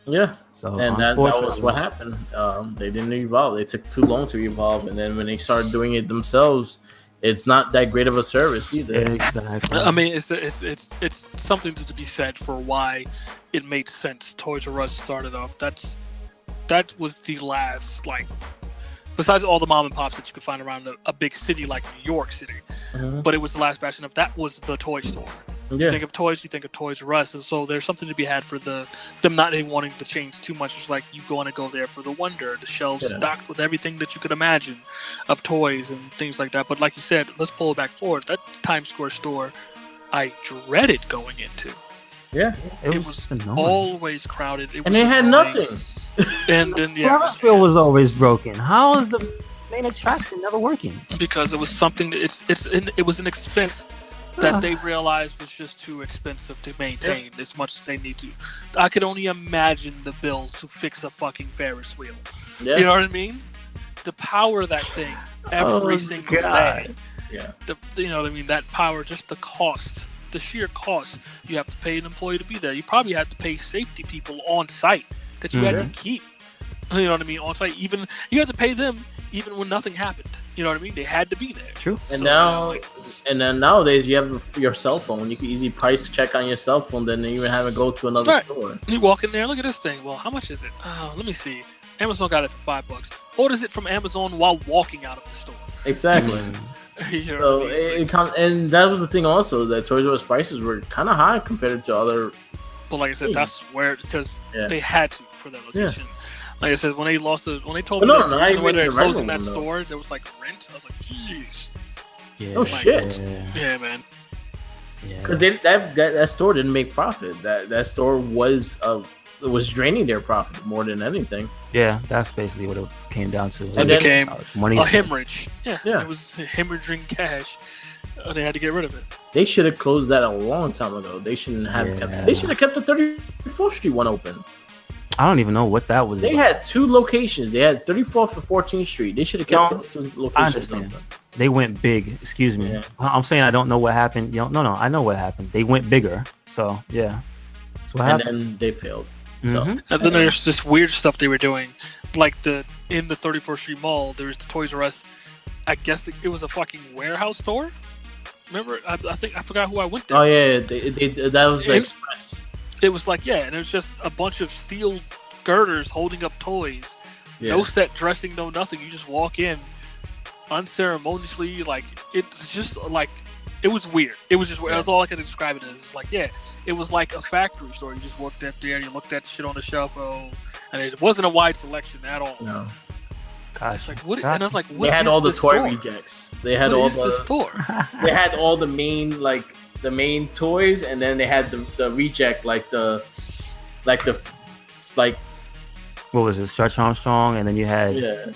Yeah. So and that was what happened. They didn't evolve. They took too long to evolve, and then when they started doing it themselves, it's not that great of a service either. Exactly. I mean, it's something to be said for why it made sense. Toys R Us started off. That was the last, like, besides all the mom and pops that you could find around a big city like New York City, but it was the last bastion of that was the toy store. You think of toys, you think of Toys R Us, and so there's something to be had for them not even wanting to change too much. It's like you want to go there for the wonder, the shelves stocked with everything that you could imagine of toys and things like that. But like you said, let's pull it back forward. That Times Square store, I dreaded going into. Yeah, it was always crowded. And they had nothing. And then Ferris wheel was always broken. How is the main attraction never working? Because it was something. It was an expense that they realized was just too expensive to maintain as much as they need to. I could only imagine the bill to fix a fucking Ferris wheel. Yeah. You know what I mean? To power that thing every single day. Yeah. You know what I mean? That power, just the cost, the sheer cost. You have to pay an employee to be there. You probably have to pay safety people on site that you had to keep. You know what I mean? On site, even you had to pay them even when nothing happened. You know what I mean? They had to be there. True. And and then nowadays you have your cell phone. You can easily price check on your cell phone, then you even have to go to another store. You walk in there, look at this thing. Well, how much is it? Oh, let me see. Amazon got it for $5. Orders it from Amazon while walking out of the store. Exactly. You know So what I mean? and that was the thing also, that Toys R Us prices were kind of high compared to other. But like I said, that's where, because they had to for that location. Like I said, when they told me they're closing that store, there was like rent. I was like, jeez. Yeah. Oh shit. Yeah, man. Because that store didn't make profit. That store was draining their profit more than anything. Yeah, that's basically what it came down to. It became money a hemorrhage. Yeah, it was hemorrhaging cash. They had to get rid of it. They should have closed that a long time ago. They shouldn't have kept. They should have kept the 34th Street one open. I don't even know what that was. They had two locations. They had 34th and 14th Street. They should have kept those two locations open. They went big. Excuse me. Yeah. I'm saying I don't know what happened. No, I know what happened. They went bigger. So yeah. So what happened? Then they failed. And then there's this weird stuff they were doing, like in the 34th Street Mall. There was the Toys R Us. I guess it was a fucking warehouse store. Remember? I think I forgot who I went there. Oh yeah, that was the Express. It was like and it was just a bunch of steel girders holding up toys. Yeah. No set dressing, no nothing. You just walk in unceremoniously. Like it's just like. It was weird. It was just weird. That's all I could describe it as. It's like, it was like a factory store. You just walked up there and you looked at shit on the shelf. And it wasn't a wide selection at all. No. Gosh. It's like, what? And I'm like, what? They had all the toy rejects. They had all the store. They had all the main toys, and then they had the reject, like what was it? Stretch Armstrong, and then you had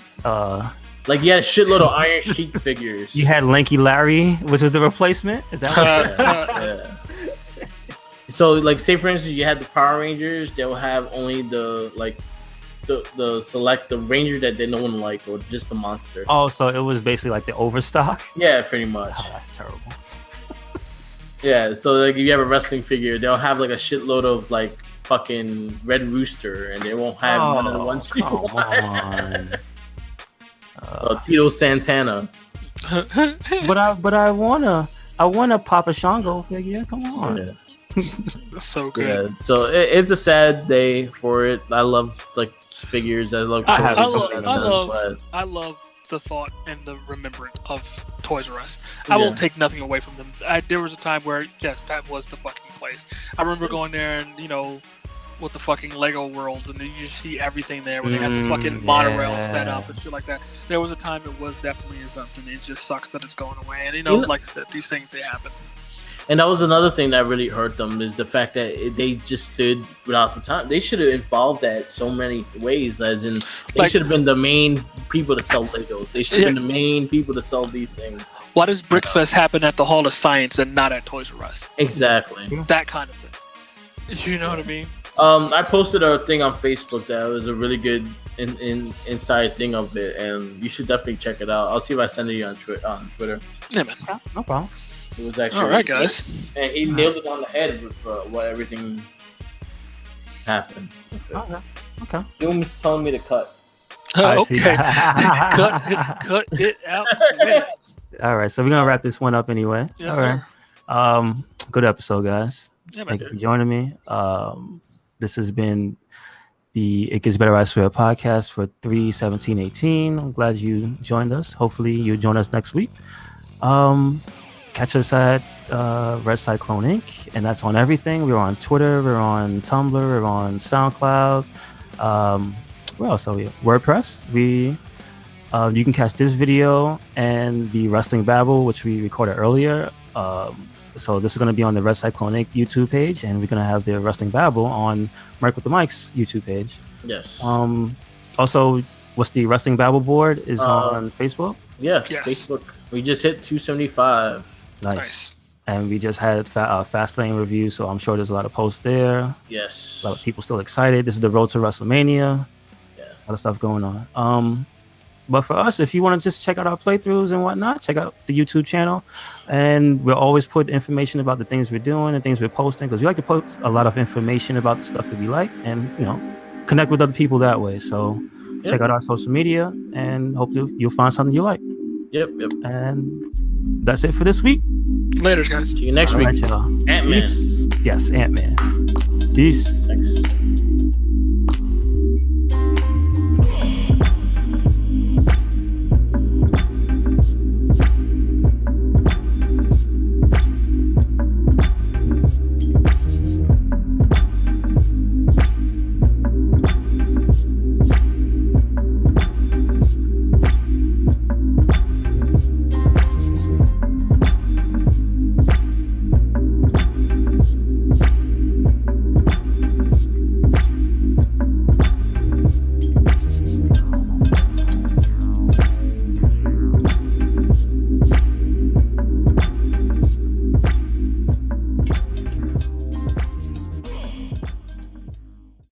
like you had a shitload of Iron Sheik figures. You had Lanky Larry, which was the replacement. Is that what? So, like, say for instance, you had the Power Rangers. They will have only the Ranger that no one liked, or just the monster. Oh, so it was basically like the overstock. Yeah, pretty much. Oh, that's terrible. Yeah, so like if you have a wrestling figure, they'll have like a shitload of like fucking Red Rooster, and they won't have none of the ones you want. Tito Santana. but I wanna Papa Shango figure. Come on. Yeah. That's so good. Yeah, so it's a sad day for it. I love like figures. I love the thought and the remembrance of Toys R Us. I won't take nothing away from them. There was a time where that was the fucking place. I remember going there and with the fucking Lego worlds, and you see everything there when they have the fucking monorail set up and shit like that. There was a time it was definitely something. It just sucks that it's going away. And like I said, these things, they happen. And that was another thing that really hurt them, is the fact that they just stood without the time. They should have involved that so many ways, as in they should have been the main people to sell Legos. They should have been the main people to sell these things. Why does Brickfest happen at the Hall of Science and not at Toys R Us? Exactly. That kind of thing. You know what I mean? I posted a thing on Facebook that was a really good inside thing of it, and you should definitely check it out. I'll see if I send it to you on Twitter. Yeah, man. No problem. It was actually all right, guys. And he nailed it on the head with what everything happened. Okay. Doom is telling me to cut. Okay. cut it out. All right, so we're gonna wrap this one up anyway. Yes, all right. Good episode, guys. Yeah, Thank you for joining me. This has been the It Gets Better, I Swear podcast for 3/17/18. I'm glad you joined us. Hopefully you join us next week. Catch us at RedCycloneInc, and that's on everything. We're on Twitter, we're on Tumblr, we're on SoundCloud. Where else are we? WordPress. You can catch this video and the Wrestling Babble, which we recorded earlier. So this is going to be on the RedCycloneInc YouTube page, and we're going to have the Wrestling Babble on Mark with the Mike's YouTube page. Yes. Also, what's the Wrestling Babble board is on Facebook? Yes, Facebook. We just hit 275. Nice. And we just had Fastlane review, so I'm sure there's a lot of posts there. Yes. A lot of people still excited. This is the road to WrestleMania. Yeah. A lot of stuff going on. But for us, if you want to just check out our playthroughs and whatnot, check out the YouTube channel. And we'll always put information about the things we're doing and things we're posting, because we like to post a lot of information about the stuff that we like and, you know, connect with other people that way. So check out our social media and hopefully you'll find something you like. Yep. And that's it for this week. Later, guys. See you next week. Right, Ant-Man. Yes, Ant-Man. Peace. Thanks.